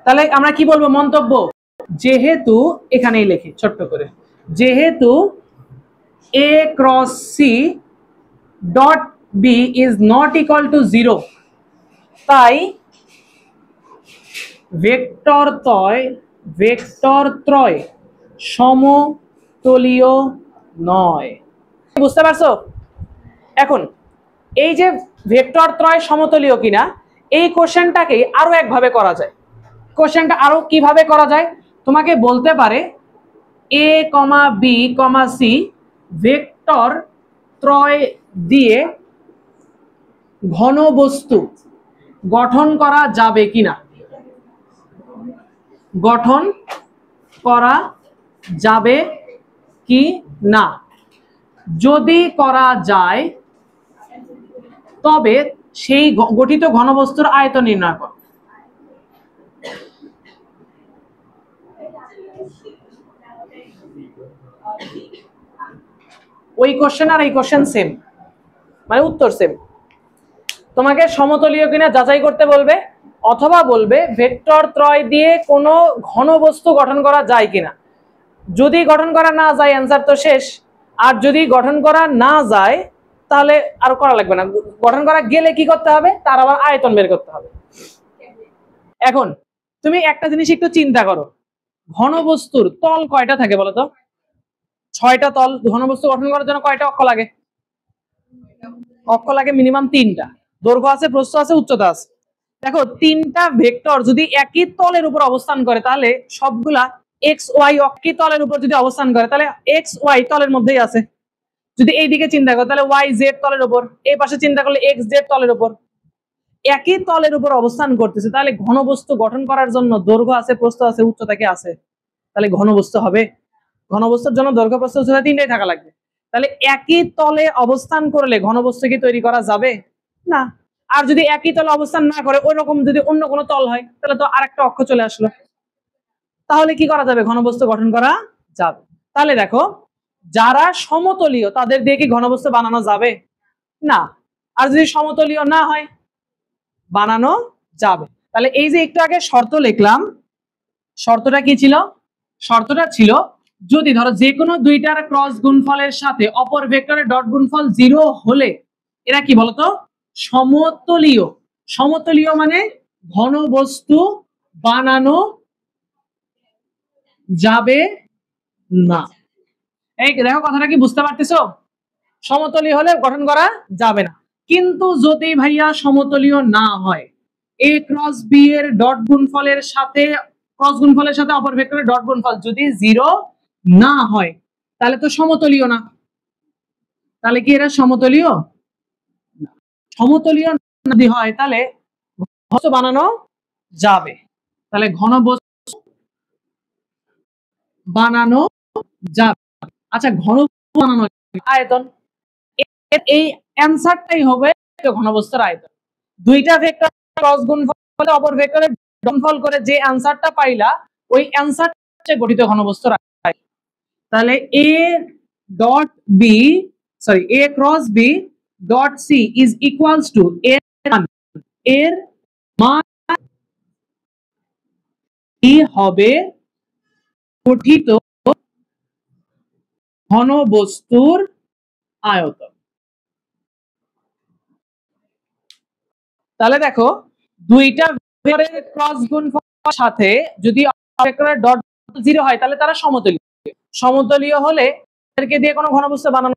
তাহলে আমরা কি বলবো মন্তব্য? যেহেতু এখানেই লিখি ছোট্ট করে, যেহেতু a cross c dot b is not equal to 0, তাই ভেক্টর ত্রয় সমতলীয় নয়। বুঝতে পারছো? এখন এই যে ভেক্টর ত্রয় সমতলীয় কিনা এই কোশ্চেনটাকে আরো একভাবে করা যায়। কোশ্চেনটা আরো কিভাবে করা যায়? তোমাকে বলতে পারে এ কমা বি কমা সি ভেক্টর ত্রয় দিয়ে ঘনবস্তু গঠন করা যাবে কিনা, গঠন করা যাবে কি না। যদি করা যায় তবে সেই গঠিত ঘনবস্তুর আয়তন নির্ণয় করো। ওই কোশ্চেন আর এই কোশ্চেন সেম, মানে উত্তর সেম। তোমাকে সমতলীয় কিনা যাচাই করতে বলবে, অথবা বলবে ভেক্টর ত্রয় দিয়ে কোনো ঘনবস্তু গঠন করা যায় কিনা। যদি গঠন করা না যায় অ্যান্সার তো শেষ, আর যদি গঠন করা না যায় তাহলে আর করা লাগবে না। গঠন করা গেলে কি করতে হবে? তার আবার আয়তন বের করতে হবে। এখন তুমি একটা জিনিস একটু চিন্তা করো, ঘনবস্তুর তল কয়টা থাকে বলো তো? 6টা তল। ঘনবস্তু গঠন করার জন্য কয়টা অক্ষ লাগে? অক্ষ লাগে মিনিমাম 3টা। দৈর্ঘ্য আছে, প্রস্থ আছে, উচ্চতা আছে। দেখো 3টা ভেক্টর যদি একই তলের উপর অবস্থান করে তাহলে সবগুলা এক্স ওয়াই অক্ষী তলের উপর যদি অবস্থান করে তাহলে এক্স ওয়াই তলের মধ্যেই আছে। যদি এইদিকে চিন্তা করো তাহলে ওয়াই জেড তলের উপর, এই পাশে চিন্তা করলে এক্স জেড তলের উপর, একই তলের উপর অবস্থান করতেছে, তাহলে ঘনবস্তু গঠন করার জন্য দৈর্ঘ্য আছে, প্রস্থ আছে, উচ্চতা কি আছে, তাহলে ঘনবস্তু হবে। ঘনবস্তুর জন্য দৈর্ঘ্য, প্রস্থ, উচ্চতা তিনটাই থাকা লাগবে। তাহলে একই তলে অবস্থান করলে ঘনবস্তু কি তৈরি করা যাবে না। আর যদি একই তলে অবস্থান না করে ওই রকম যদি অন্য কোনো তল হয় তাহলে তো আরেকটা অক্ষ চলে আসলো, তাহলে কি করা যাবে, ঘনবস্তু গঠন করা যাবে। তাহলে দেখো যারা সমতলীয় তাদের দিয়ে কি ঘনবস্তু বানানো যাবে না, আর যদি সমতলীয় না হয় বানানো যাবে। তাহলে এই যে একটু আগে শর্ত লিখলাম, শর্তটা কি ছিল, শর্তটা ছিল যদি ধরো যে কোনো দুইটার ক্রস গুণফলের সাথে অপর ভেক্টরের ডট গুণফল 0 হলে এরা কি বলতো সমতলীয়। সমতলীয় মানে ঘনবস্তু বানানো যাবে না। এই দেখো কথাটা কি বুঝতে পারতেছো, সমতলীয় হলে গঠন করা যাবে না। কিন্তু যদি ভাইয়া সমতলীয় না হয়, এ ক্রস বি এর ডট গুণফলের সাথে ক্রস গুণফলের সাথে অপর ভেক্টরের ডট গুণফল যদি 0 না হয় তাহলে তো সমতলীয় না। তাহলে কি এরা সমতলীয়? সমতলীয় যদি হয় তাহলে ঘনবস্তু বানানো যাবে। তাহলে ঘনবস্তু বানানো যাবে। আচ্ছা ঘনবস্তু বানানো আয়তন, এই অ্যানসারটাই হবে ঘনবস্তুর আয়তন। দুইটা ভেক্টর ক্রস গুণফল অপর ভেক্টরের গুণফল করে যে অ্যানসারটা পাইলা ওই অ্যানসারটা গঠিত ঘনবস্তুর আয়তন। তাহলে A dot B sorry A cross B dot C is equals to এর মান কি হবে গঠিত ঘনবস্তুর আয়তন। তাহলে দেখো দুইটা ভেক্টরের ক্রস গুণফলের সাথে যদি ভেক্টরের ডট 0 হয় তাহলে তারা সমতলীয়। সমতলীয় হলে তাদেরকে দিয়ে কোনো ঘনবস্তু বানানো,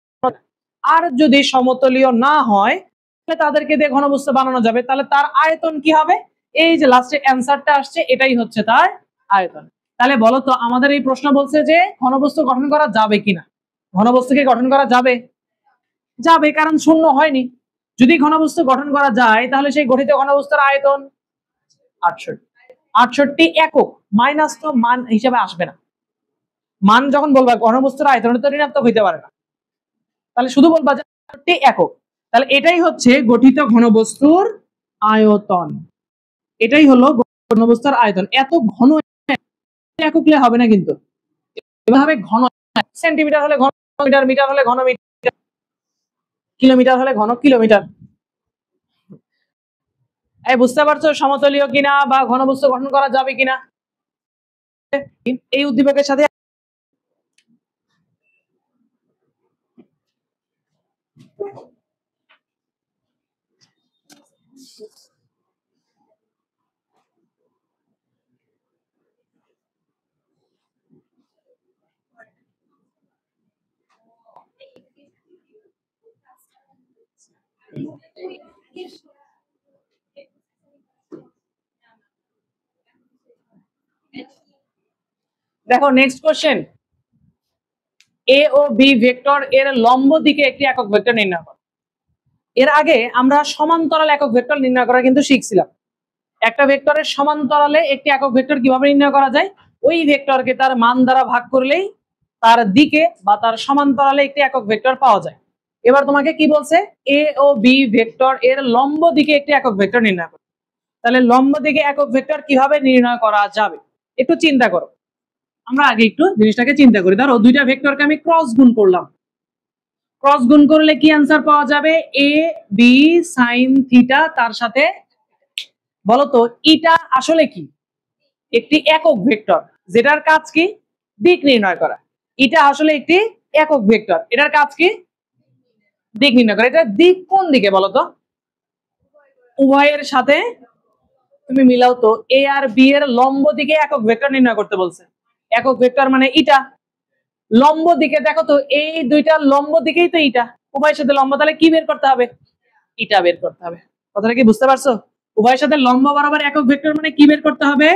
আর যদি সমতলীয় না হয় তাহলে তাদেরকে দিয়ে ঘনবস্তু বানানো যাবে। তাহলে তার আয়তন কি হবে, এই যে লাস্টে অ্যানসারটা আসছে এটাই হচ্ছে তার আয়তন। তাহলে বলো তো আমাদের এই প্রশ্ন বলছে যে ঘনবস্তু গঠন করা যাবে কিনা। ঘনবস্তুকে গঠন করা যাবে, যাবে, কারণ শূন্য হয়নি। যদি ঘনবস্তু গঠন করা যায় তাহলে সেই গঠিত ঘনবস্তুর আয়তন 68। 68 একক, মাইনাস তো মান হিসেবে আসবে না। মান যখন বলবা ঘনবস্তুর আয়তন তো ঋণাত্মক হইতে পারে না, তাহলে শুধু বলবা যে 68 একক। তাহলে এটাই হচ্ছে গঠিত ঘনবস্তুর আয়তন, এটাই হলো ঘনবস্তুর আয়তন। এত ঘন একক লে হবে না, কিন্তু এভাবে ঘন সেন্টিমিটার হলে ঘন মিটার, মিটার হলে ঘন মিটার, কিলোমিটার হলে ঘন কিলোমিটার। এই বুঝতে পারছো সমতলীয় কিনা বা ঘনবস্তু গঠন করা যাবে কিনা। এই উদ্দীপকের সাথে দেখো নেক্সট কোশ্চেন, এ ও বি ভেক্টর এর লম্ব দিকে একটি একক ভেক্টর নির্ণয় করো। এর আগে আমরা সমান্তরাল একক ভেক্টর নির্ণয় করা কিন্তু শিখছিলাম। একটা ভেক্টরের সমান্তরালে একটি একক ভেক্টর কিভাবে নির্ণয় করা যায়, ওই ভেক্টরকে তার মান দ্বারা ভাগ করলেই তার দিকে বা তার সমান্তরালে একটি একক ভেক্টর পাওয়া যায়। এবার তোমাকে কি বলছে, এ ও বি ভেক্টর এর লম্ব দিকে একটি একক ভেক্টর নির্ণয় করো। তাহলে লম্ব দিকে একক ভেক্টর কিভাবে নির্ণয় করা যাবে একটু চিন্তা করো। আমরা আগে একটু জিনিসটাকে চিন্তা করি। ধরো দুইটা ভেক্টরকে আমি ক্রস গুণ করলাম, ক্রস গুণ করলে কি অ্যান্সার পাওয়া যাবে, এ বি সাইন থিটা, তার সাথে বলতো ইটা আসলে কি, একটি একক ভেক্টর যেটার কাজ কি দিক নির্ণয় করা। এটা আসলে একটি একক ভেক্টর, এটার কাজ কি দিক নির্ণয় করা। এটার দিক কোন দিকে বলতো, উভয়ের সাথে তুমি মিলাও তো, এ আর বি এর লম্ব দিকে একক ভেক্টর নির্ণয় করতে বলছে। একক ভেক্টর মানে ইটা, লম্ব দিকে দেখো তো এই দুইটা লম্ব দিকেই তো ইটা, উভয়ের সাথে লম্ব, তাহলে কি বের করতে হবে, ইটা বের করতে হবে। কথাটা কি বুঝতে পারছো, উভয়ের সাথে লম্ব বরাবর একক ভেক্টর মানে কি বের করতে হবে,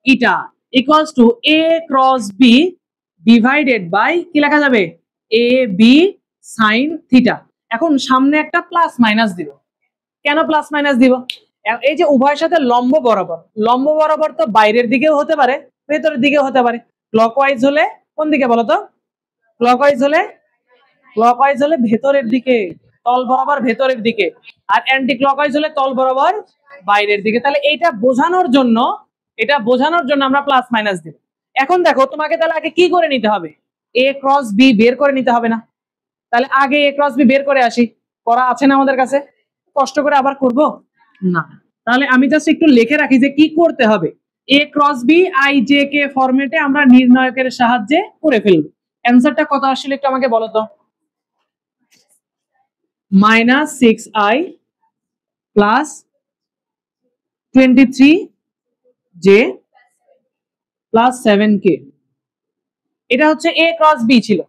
eta equals to a cross B divided by কি লেখা যাবে, এ বি সাইন থিটা। এখন সামনে একটা প্লাস মাইনাস দিব। কেন প্লাস মাইনাস দিব? এই যে উভয়ের সাথে লম্ব বরাবর তো বাইরের দিকেও হতে পারে, ভেতরের দিকেও হতে পারে। ক্লকওয়াইজ হলে কোন দিকে বলো তো? ক্লকওয়াইজ হলে ভেতরের দিকে, তল বরাবর ভেতরের দিকে, আর অ্যান্টি ক্লকওয়াইজ হলে তল বরাবর বাইরের দিকে। তাহলে এটা বোঝানোর জন্য আমরা প্লাস মাইনাস দিব। এখন দেখো তোমাকে তাহলে আগে কি করে নিতে হবে? এ ক্রস বি বের করে নিতে হবে না? তাহলে আগে এ ক্রস বি বের করে আসি। করা আছে না আমাদের কাছে? কষ্ট করে আবার করব না। তাহলে আমি জাস্ট একটু লিখে রাখি যে কি করতে হবে। A cross b i j k ফরম্যাটে আমরা নির্ণায়কের সাহায্যে করে ফেলব। অ্যানসারটা কত আসলে একটু আমাকে বলো তো। -6i plus 23j plus 7k, এটা হচ্ছে এ ক্রস বি ছিল।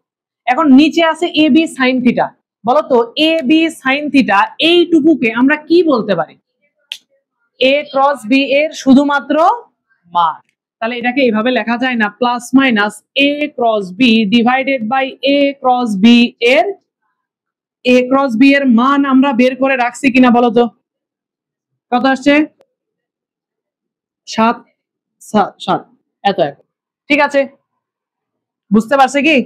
এখন নিচে আছে এ বি সাইন থিটা। বলতো এ বি সাইন থিটা এইটুকুকে আমরা কি বলতে পারি? এ ক্রস বি এর শুধুমাত্র মান। তাহলে এটাকে এইভাবে লেখা যায় না, plus minus A cross B divided by A cross B এর মান আমরা বের করে রাখছি কিনা বলতো? কত আসছে? 7 7 এত এক। ঠিক আছে, বুঝতে পারছে কি?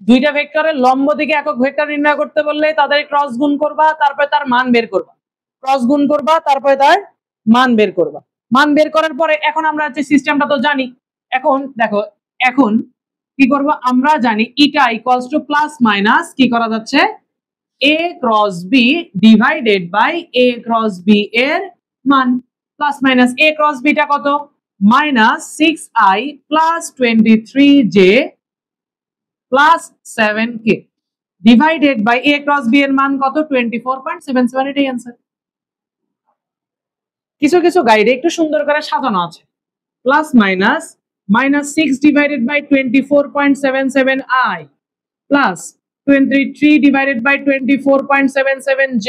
দুইটা ভেক্টরের লম্ব দিকে একক ভেক্টর নির্ণয় করতে বললে তাদের ক্রস গুণ করবা, তারপরে তার মান বের করবা। ক্রস গুণ করবা, তারপরে তার মান বের করবা। মান বের করার পরে এখন আমরা যে সিস্টেমটা তো জানি। এখন দেখো, এখন কি করব? আমরা জানি eta equals to plus minus কি করা যাচ্ছে? A cross B divided by A cross B এর মান। প্লাস মাইনাস এ ক্রস বিটা কত? -6i plus 23j plus 7k divided by A cross B এর মান কত? 24.77। এটাই आंसर। কিছু কিছু গাইডে একটু সুন্দর করে সাজানো আছে। Plus minus -6 divided by 24.77i plus 23 divided by 24.77j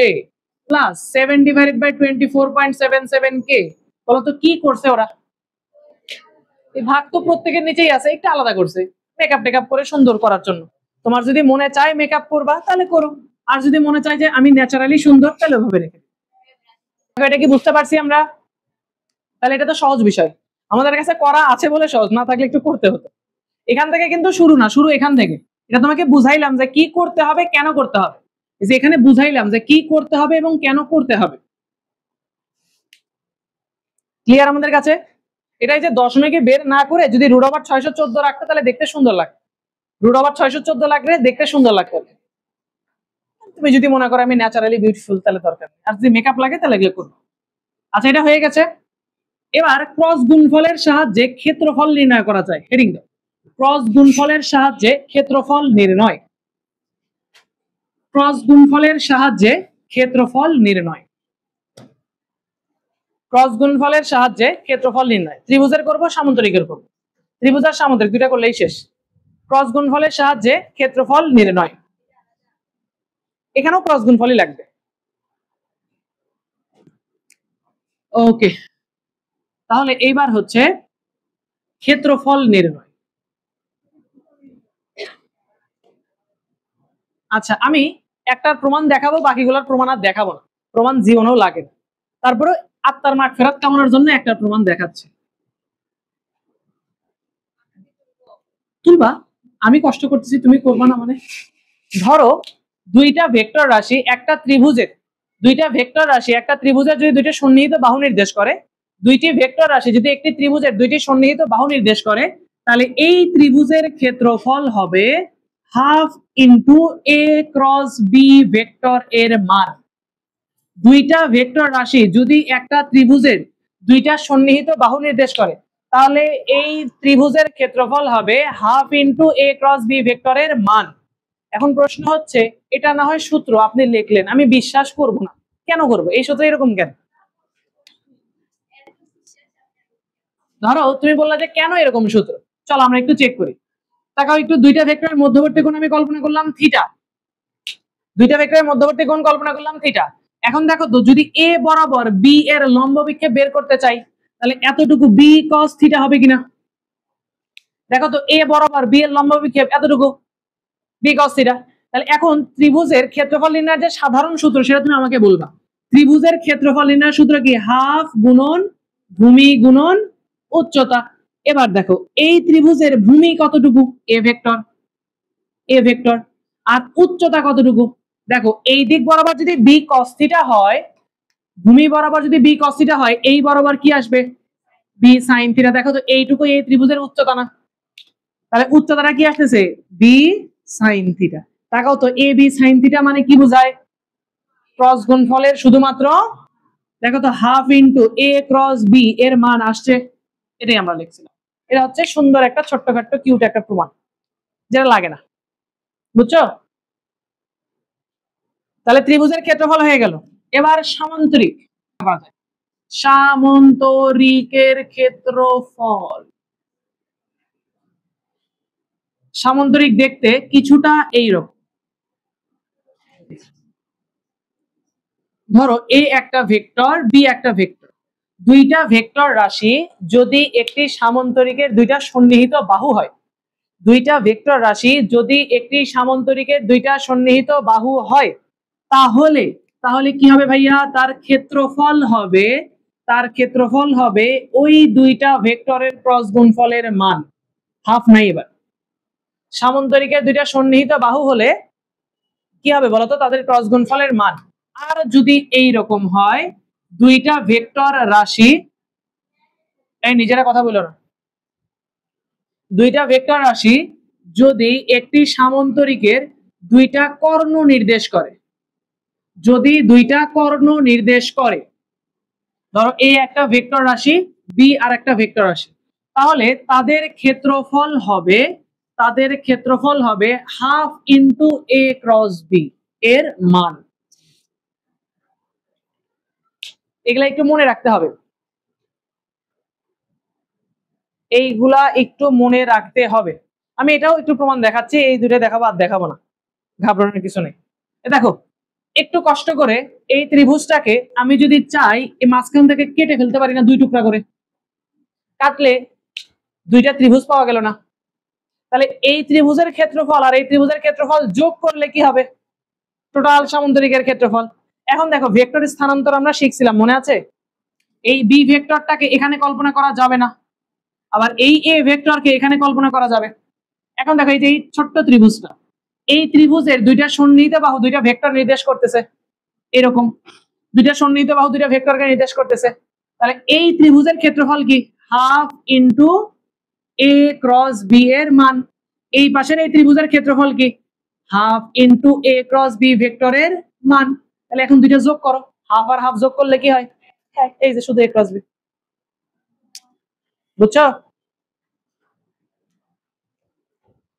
plus 7 divided by 24.77k। বলো তো কি করছে ওরা? এই ভাগ তো প্রত্যেকের নিচেই আছে, একটু আলাদা করছে মেকআপ টেকআপ করে সুন্দর করার জন্য। তোমার যদি মনে চায় মেকআপ করবা তাহলে করো, আর যদি মনে চায় যে আমি ন্যাচারালি সুন্দর তাহলে ওভাবে রেখে। এটা কি বুঝতে পারছি আমরা? তাহলে এটা তো সহজ বিষয়, আমাদের কাছে করা আছে বলে সহজ, না থাকলে একটু করতে হতো। এখান থেকে কিন্তু শুরু না, শুরু এখান থেকে। এটা তোমাকে বুঝাইলাম যে কি করতে হবে, কেন করতে হবে। যে এখানে বুঝাইলাম যে কি করতে হবে এবং কেন করতে হবে। ক্লিয়ার আমাদের কাছে? এটাই যে দশমিকে বের না করে যদি √614 রাখতে তাহলে দেখতে সুন্দর লাগতো। √614 লাগলে দেখতে সুন্দর লাগতো। তুমি যদি মনে করো আমি ন্যাচারালি বিউটিফুল তাহলে দরকার নেই, আর যদি মেকআপ লাগে তাহলে এগুলো করবো। আচ্ছা, এটা হয়ে গেছে। এবার ক্রস গুণফলের সাহায্যে ক্ষেত্রফল নির্ণয় করা যায়। হেডিং দাও, ক্রস গুণফলের সাহায্যে ক্ষেত্রফল নির্ণয়। ক্রস গুণফলের সাহায্যে ক্ষেত্রফল নির্ণয়। ক্রস গুণফলের সাহায্যে ক্ষেত্রফল নির্ণয়। ত্রিভুজের করব, সামান্তরিকের করব। ত্রিভুজ আর সামান্তরিক দুইটা করলেই শেষ। ক্রস গুণফলের সাহায্যে ক্ষেত্রফল নির্ণয়। এখানেও ক্রস গুণফলই লাগবে। ওকে, তাহলে এইবার হচ্ছে ক্ষেত্রফল নির্ণয়। আচ্ছা, আমি একটার প্রমাণ দেখাবো, বাকিগুলোর প্রমাণ আর দেখাবো না, প্রমাণ জীবনেও লাগে না। তারপরে আত্মার মাগফিরাত কামনার জন্য একটা প্রমাণ দেখাচ্ছি। তুলবা, আমি কষ্ট করতেছি তুমি করবা না মানে? ধরো দুইটা ভেক্টর রাশি একটা ত্রিভুজের, যদি দুইটা সন্নিহিত বাহু নির্দেশ করে, দুইটি ভেক্টর রাশি যদি একটি ত্রিভুজের দুইটি সন্নিহিত বাহু নির্দেশ করে, তাহলে এই ত্রিভুজের ক্ষেত্রফল হবে half into a cross b vector এর মান। দুইটা ভেক্টর রাশি যদি একটা ত্রিভুজের দুইটা সন্নিহিত বাহু নির্দেশ করে, তাহলে এই ত্রিভুজের ক্ষেত্রফল হবে half into a cross B ভেক্টরের মান। এখন প্রশ্ন হচ্ছে, এটা না হয় সূত্র আপনি লিখলেন, আমি বিশ্বাস করব না। কেন করব? এই সূত্র এরকম কেন? ধরো তুমি বললা যে কেন এরকম সূত্র, চলো আমরা একটু চেক করি। তাকাও একটু, দুইটা ভেক্টরের মধ্যবর্তী কোণ আমি কল্পনা করলাম থিটা। দুইটা ভেক্টরের মধ্যবর্তী কোণ কল্পনা করলাম থিটা। এখন দেখো তো, যদি এ বরাবর বি এর লম্ব বিক্ষেপ বের করতে চাই, তাহলে এতটুকু বি cos থিটা হবে কিনা? দেখো তো, এ বরাবর বি এর লম্ব বিক্ষেপ এতটুকু বি cos থিটা। তাহলে এখন ত্রিভুজের ক্ষেত্রফল নির্ণয়ের যে সাধারণ সূত্র সেটা তুমি আমাকে বলবা। ত্রিভুজের ক্ষেত্রফল নির্ণয়ের সূত্র কি? হাফ গুণন ভূমি গুণন উচ্চতা। এবার দেখো এই ত্রিভুজের ভূমি কতটুকু? এ ভেক্টর, এ ভেক্টর। আর উচ্চতা কতটুকু? দেখো এই দিক বরাবর যদি বি কস থিটা হয়, ভূমি বরাবর যদি বি কস থিটা হয়, এই বরাবর কি আসবে? B sine theta. দেখো তো এইটুকু এই ত্রিভুজের উচ্চতা না? তাহলে উচ্চতাটা কি আসতেছে? B sine theta. তাকাও তো এ বি সাইন থিটা মানে কি বোঝায়? ক্রস গুণফলের শুধুমাত্র দেখো তো হাফ ইন্টু এ ক্রস বি এর মান আসছে, এটাই আমরা লিখছিলাম। এটা হচ্ছে সুন্দর একটা ছোট্টখাট্ট কিউট একটা প্রমাণ, যেটা লাগে না, বুঝছো? তাহলে ত্রিভুজের ক্ষেত্রফল হয়ে গেল। এবার সামান্তরিক, সামান্তরিকের ক্ষেত্রফল। সামান্তরিক দেখতে কিছুটা এইরকম। ধরো এ একটা ভেক্টর, বি একটা ভেক্টর, দুইটা ভেক্টর রাশি যদি একটি সামান্তরিকের দুইটা সন্নিহিত বাহু হয়, দুইটা ভেক্টর রাশি যদি একটি সামান্তরিকের দুইটা সন্নিহিত বাহু হয়, তাহলে তাহলে কি হবে ভাইয়া? তার ক্ষেত্রফল হবে, তার ক্ষেত্রফল হবে ওই দুইটা ভেক্টরের ক্রস গুণফলের মান। হাফ নাই। এবার সামান্তরিকের দুইটা সন্নিহিত বাহু হলে কি হবে বলতো? তাদের ক্রস গুণফলের মান। আর যদি এই রকম হয়, দুইটা ভেক্টর রাশি, এই নিজেরা কথা বলো না, দুইটা ভেক্টর রাশি যদি একটি সামান্তরিকের দুইটা কর্ণ নির্দেশ করে, যদি দুইটা কর্ণ নির্দেশ করে, ধরো এ একটা ভেক্টর রাশি, বি আর একটা ভেক্টর রাশি, তাহলে তাদের ক্ষেত্রফল হবে, তাদের ক্ষেত্রফল হবে হাফ ইন্টু এ ক্রস বি এর মান। এগুলা একটু মনে রাখতে হবে, এইগুলা একটু মনে রাখতে হবে। আমি এটাও একটু প্রমাণ দেখাচ্ছি, এই দুটো দেখাবো আর দেখাবো না, ঘাবড়ানোর কিছু নেই। দেখো একটু কষ্ট করে এই ত্রিভুজটাকে আমি যদি চাই এই মাঝখান থেকে কেটে ফেলতে পারি না? দুই টুকরা করে কাটলে দুইটা ত্রিভুজ পাওয়া গেল না? তাহলে এই ত্রিভুজের ক্ষেত্রফল আর এই ত্রিভুজের ক্ষেত্রফল যোগ করলে কি হবে? টোটাল সামান্তরিকের ক্ষেত্রফল। এখন দেখো ভেক্টর স্থানান্তর আমরা শিখছিলাম, মনে আছে? এই বি ভেক্টরটাকে এখানে কল্পনা করা যাবে না, আবার এই এ ভেক্টরকে এখানে কল্পনা করা যাবে। এখন দেখো এই যে এই ছোট্ট ত্রিভুজটা, এই ত্রিভুজের দুইটা সন্নিহিত বাহু দুইটা ভেক্টর নির্দেশ করতেছে, এরকম দুইটা সন্নিহিত বাহু দুইটা ভেক্টরকে নির্দেশ করতেছে। তাহলে এই ত্রিভুজের ক্ষেত্রফল কি? হাফ ইন্টু এ ক্রস বি এর মান। এই পাশের এই ত্রিভুজের ক্ষেত্রফল কি? হাফ ইন্টু এ ক্রস বি ভেক্টরের মান। তাহলে এখন দুইটা যোগ করো, হাফ আর হাফ যোগ করলে কি হয়? এই যে শুধু এ ক্রস বি। বুঝছো?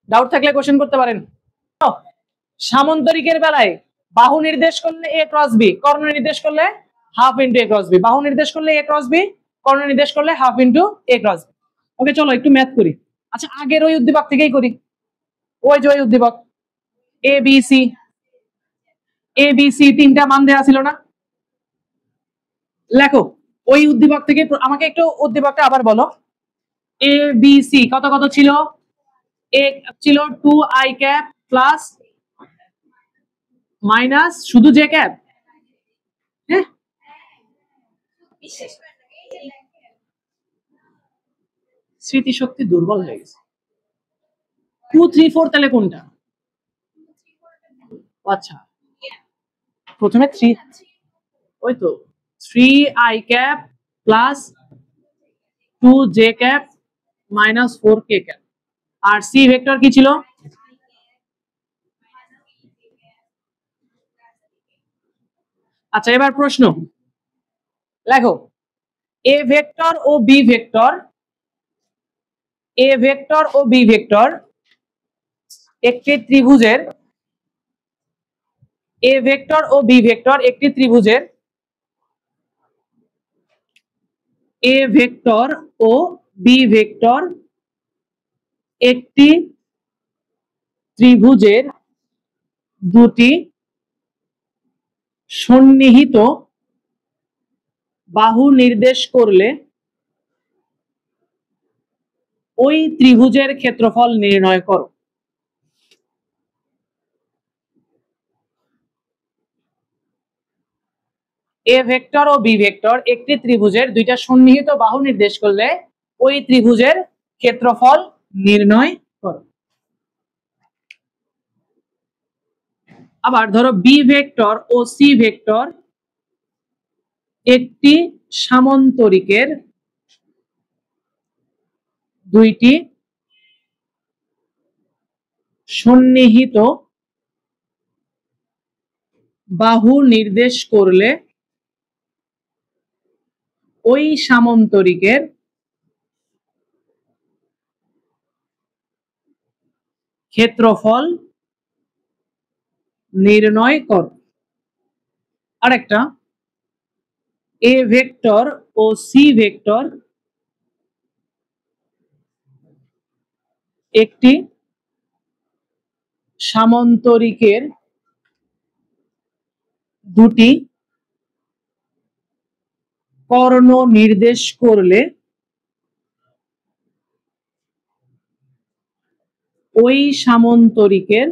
ডাউট থাকলে কোশ্চেন করতে পারেন। সামান্তরিকের বেলায় বাহু নির্দেশ করলে এ ক্রস বি, কর্ণ নির্দেশ করলে হাফ ইন্টু এ ক্রস বি। বাহু নির্দেশ করলে এ ক্রস বি, কর্ণ নির্দেশ করলে হাফ ইন্টু এ ক্রস বি। ওকে চলো একটু ম্যাথ করি। আচ্ছা আগের ওই উদ্দীপক থেকেই করি, ওই যে ওই উদ্দীপক A B C, A B C তিনটা মান দেওয়া ছিল না? লেখো ওই উদ্দীপক থেকে, আমাকে একটু উদ্দীপকটা আবার বলো। এ বি সি কত কত ছিল? এ ছিল 2i ক্যাপ প্লাস মাইনাস শুধু জে ক্যাপ। হ্যাঁ স্মৃতিশক্তি দুর্বল হয়ে গেছে। 2 3 4 তাহলে কোনটা? আচ্ছা প্রথমে 3, ওই তো 3i cap plus 2j cap minus 4k cap. আর সি ভেক্টর কি ছিল? আচ্ছা এবার প্রশ্ন লেখো, এ ভেক্টর ও বি ভেক্টর, এ ভেক্টর ও বি ভেক্টর একটি ত্রিভুজের, এ ভেক্টর ও বি ভেক্টর একটি ত্রিভুজের, এ ভেক্টর ও বি ভেক্টর একটি ত্রিভুজের দুটি সন্নিহিত বাহু নির্দেশ করলে ওই ত্রিভুজের ক্ষেত্রফল নির্ণয় করো। এ ভেক্টর ও বি ভেক্টর একটি ত্রিভুজের দুইটা সন্নিহিত বাহু নির্দেশ করলে ওই ত্রিভুজের ক্ষেত্রফল নির্ণয় করো। আবার ধরো বি ভেক্টর ও সি ভেক্টর একটি সামান্তরিকের দুইটি সন্নিহিত বাহু নির্দেশ করলে ওই সামান্তরিকের ক্ষেত্রফল নির্ণয় কর। আরেকটা, এ ভেক্টর ও সি ভেক্টর একটি সামান্তরিকের দুটি কর্ণ নির্দেশ করলে ওই সামান্তরিকের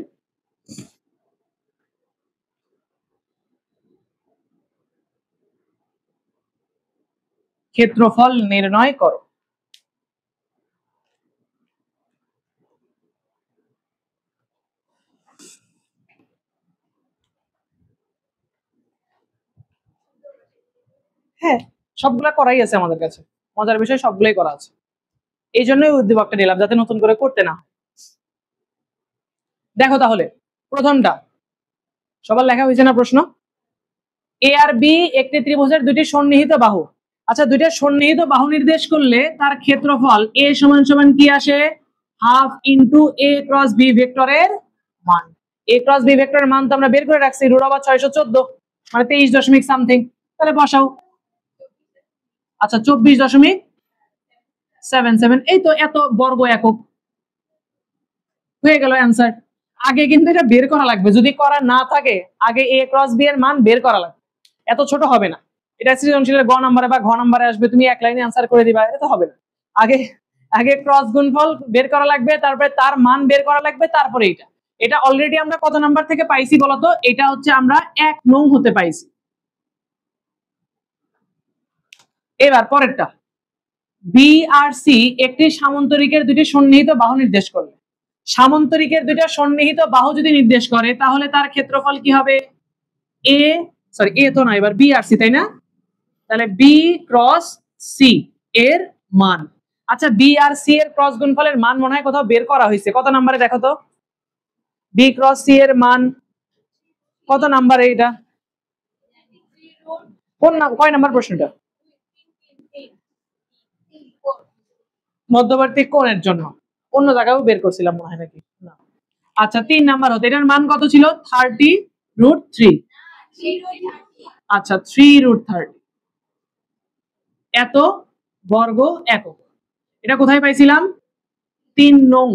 ক্ষেত্রফল নির্ণয় করো। হ্যাঁ, সবগুলা করাই আছে আমাদের কাছে, মজার বিষয় সবগুলাই করা আছে, এই জন্যই উদ্দীপকটা নিলাম যাতে নতুন করে করতে না। দেখো তাহলে প্রথমটা সবার লেখা হয়েছে না প্রশ্ন? এ আর বি একটি ত্রিভুজের দুটি সন্নিহিত বাহু। আচ্ছা, দুইটা সন্নিহিত বাহু নির্দেশ করলে তার ক্ষেত্রফল এ সমান সমান কি আসে? হাফ ইন্টু এ ক্রস বি ভেক্টরের মান। এ ক্রস বি ভেক্টরের মান তো আমরা বের করে রাখছি, √614 মানে 23 দশমিক সামথিং। তাহলে বসাও। আচ্ছা, 24.77, এই তো এত বর্গ একক হয়ে গেল অ্যান্সার। আগে কিন্তু এটা বের করা লাগবে, যদি করা না থাকে আগে এ ক্রস বি এর মান বের করা লাগবে, এত ছোট হবে না। এটা সৃজনশীলের গ নম্বরে বা ঘ নম্বরে আসবে, তুমি এক লাইনে অ্যান্সার করে দিবা, এটা হবে না। আগে আগে ক্রস গুণফল বের করা লাগবে, তারপরে তার মান বের করা লাগবে, তারপরে এটা। এটা অলরেডি আমরা কত নাম্বার থেকে পাইছি বলতো? এটা হচ্ছে আমরা 1 নং হতে পাইছি। এবার পরেরটা, বি আর সি একটি সামান্তরিকের দুটি সন্নিহিত বাহু নির্দেশ করলে। সামান্তরিকের দুইটা সন্নিহিত বাহু যদি নির্দেশ করে তাহলে তার ক্ষেত্রফল কি হবে? এ তো না, এবার বি আর সি, তাই না? তাহলে বি ক্রস সি এর মান। আচ্ছা, বি আর সি এর ক্রস গুণফলের মান মনে হয় কোথাও বের করা হয়েছে, কত নম্বরে দেখো তো? বি ক্রস সি এর মান কত নম্বরে? এটা কয় নাম্বার প্রশ্নটা? মধ্যবর্তী কোণের জন্য অন্য জায়গায়ও বের করছিলাম মনে হয় নাকি? না। আচ্ছা, 3 নাম্বার হতে এটার মান কত ছিল? 30√3। আচ্ছা, 3√30 এত বর্গ একক। এটা কোথায় পাইছিলাম? 3 নং।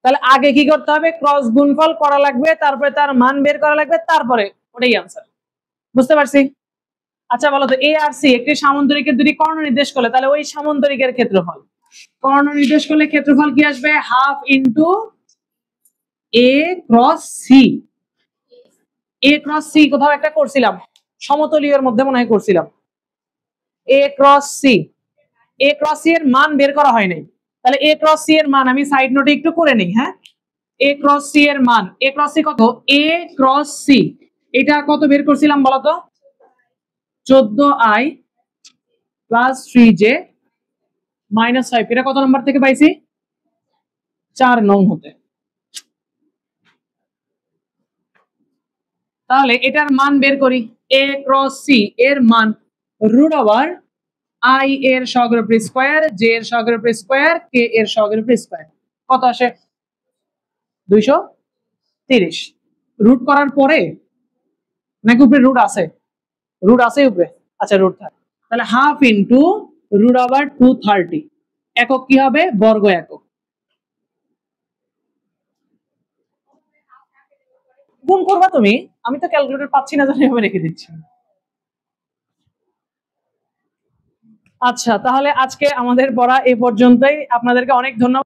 তাহলে আগে কি করতে হবে? ক্রস গুণফল করা লাগবে, তারপরে তার মান বের করা লাগবে, তারপরে ওটাই আনসার। বুঝতে পারছি? আচ্ছা বলো তো, এ আর সি একটি সামান্তরিকের দুটি কর্ণ নির্দেশ করলে তাহলে ওই সামান্তরিকের ক্ষেত্রফল, কর্ণ নির্দেশ করলে ক্ষেত্রফল কি আসবে? হাফ ইন্টু এ ক্রস সি। এ ক্রস সি কোথাও একটা করছিলাম, সমতলীয়ের মধ্যে মনে হয় করছিলাম। এ ক্রস সি, এ ক্রস সি এর মান বের করা হয় নাই, তাহলে এ ক্রস সি এর মান আমি সাইড নোটে একটু করে নিই। হ্যাঁ, এ ক্রস সি এর মান, এ ক্রস সি কত? এ ক্রস সি এটা কত বের করছিলাম বলতো? 14i + 3j - 5। এটা কত নাম্বার থেকে পাইছি? 4 নং হতে। তাহলে এটার মান বের করি। এ ক্রস সি এর মান √i এর সহগের স্কয়ার, j এর সহগের স্কয়ার, k এর সহগের স্কয়ার। কত আসে? 230। রুট করার পরে নাকি উপরে রুট আছে? রুট আছে উপরে। আচ্ছা, রুট থাকে, তাহলে হাফ ইন্টু √230 একক কি হবে? বর্গ একক। গুণ করবা তুমি, আমি তো ক্যালকুলেটর পাচ্ছি না, জানি আমি রেখে দিচ্ছি। আচ্ছা, তাহলে আজকে আমাদের পড়া এই পর্যন্তই। আপনাদেরকে অনেক ধন্যবাদ।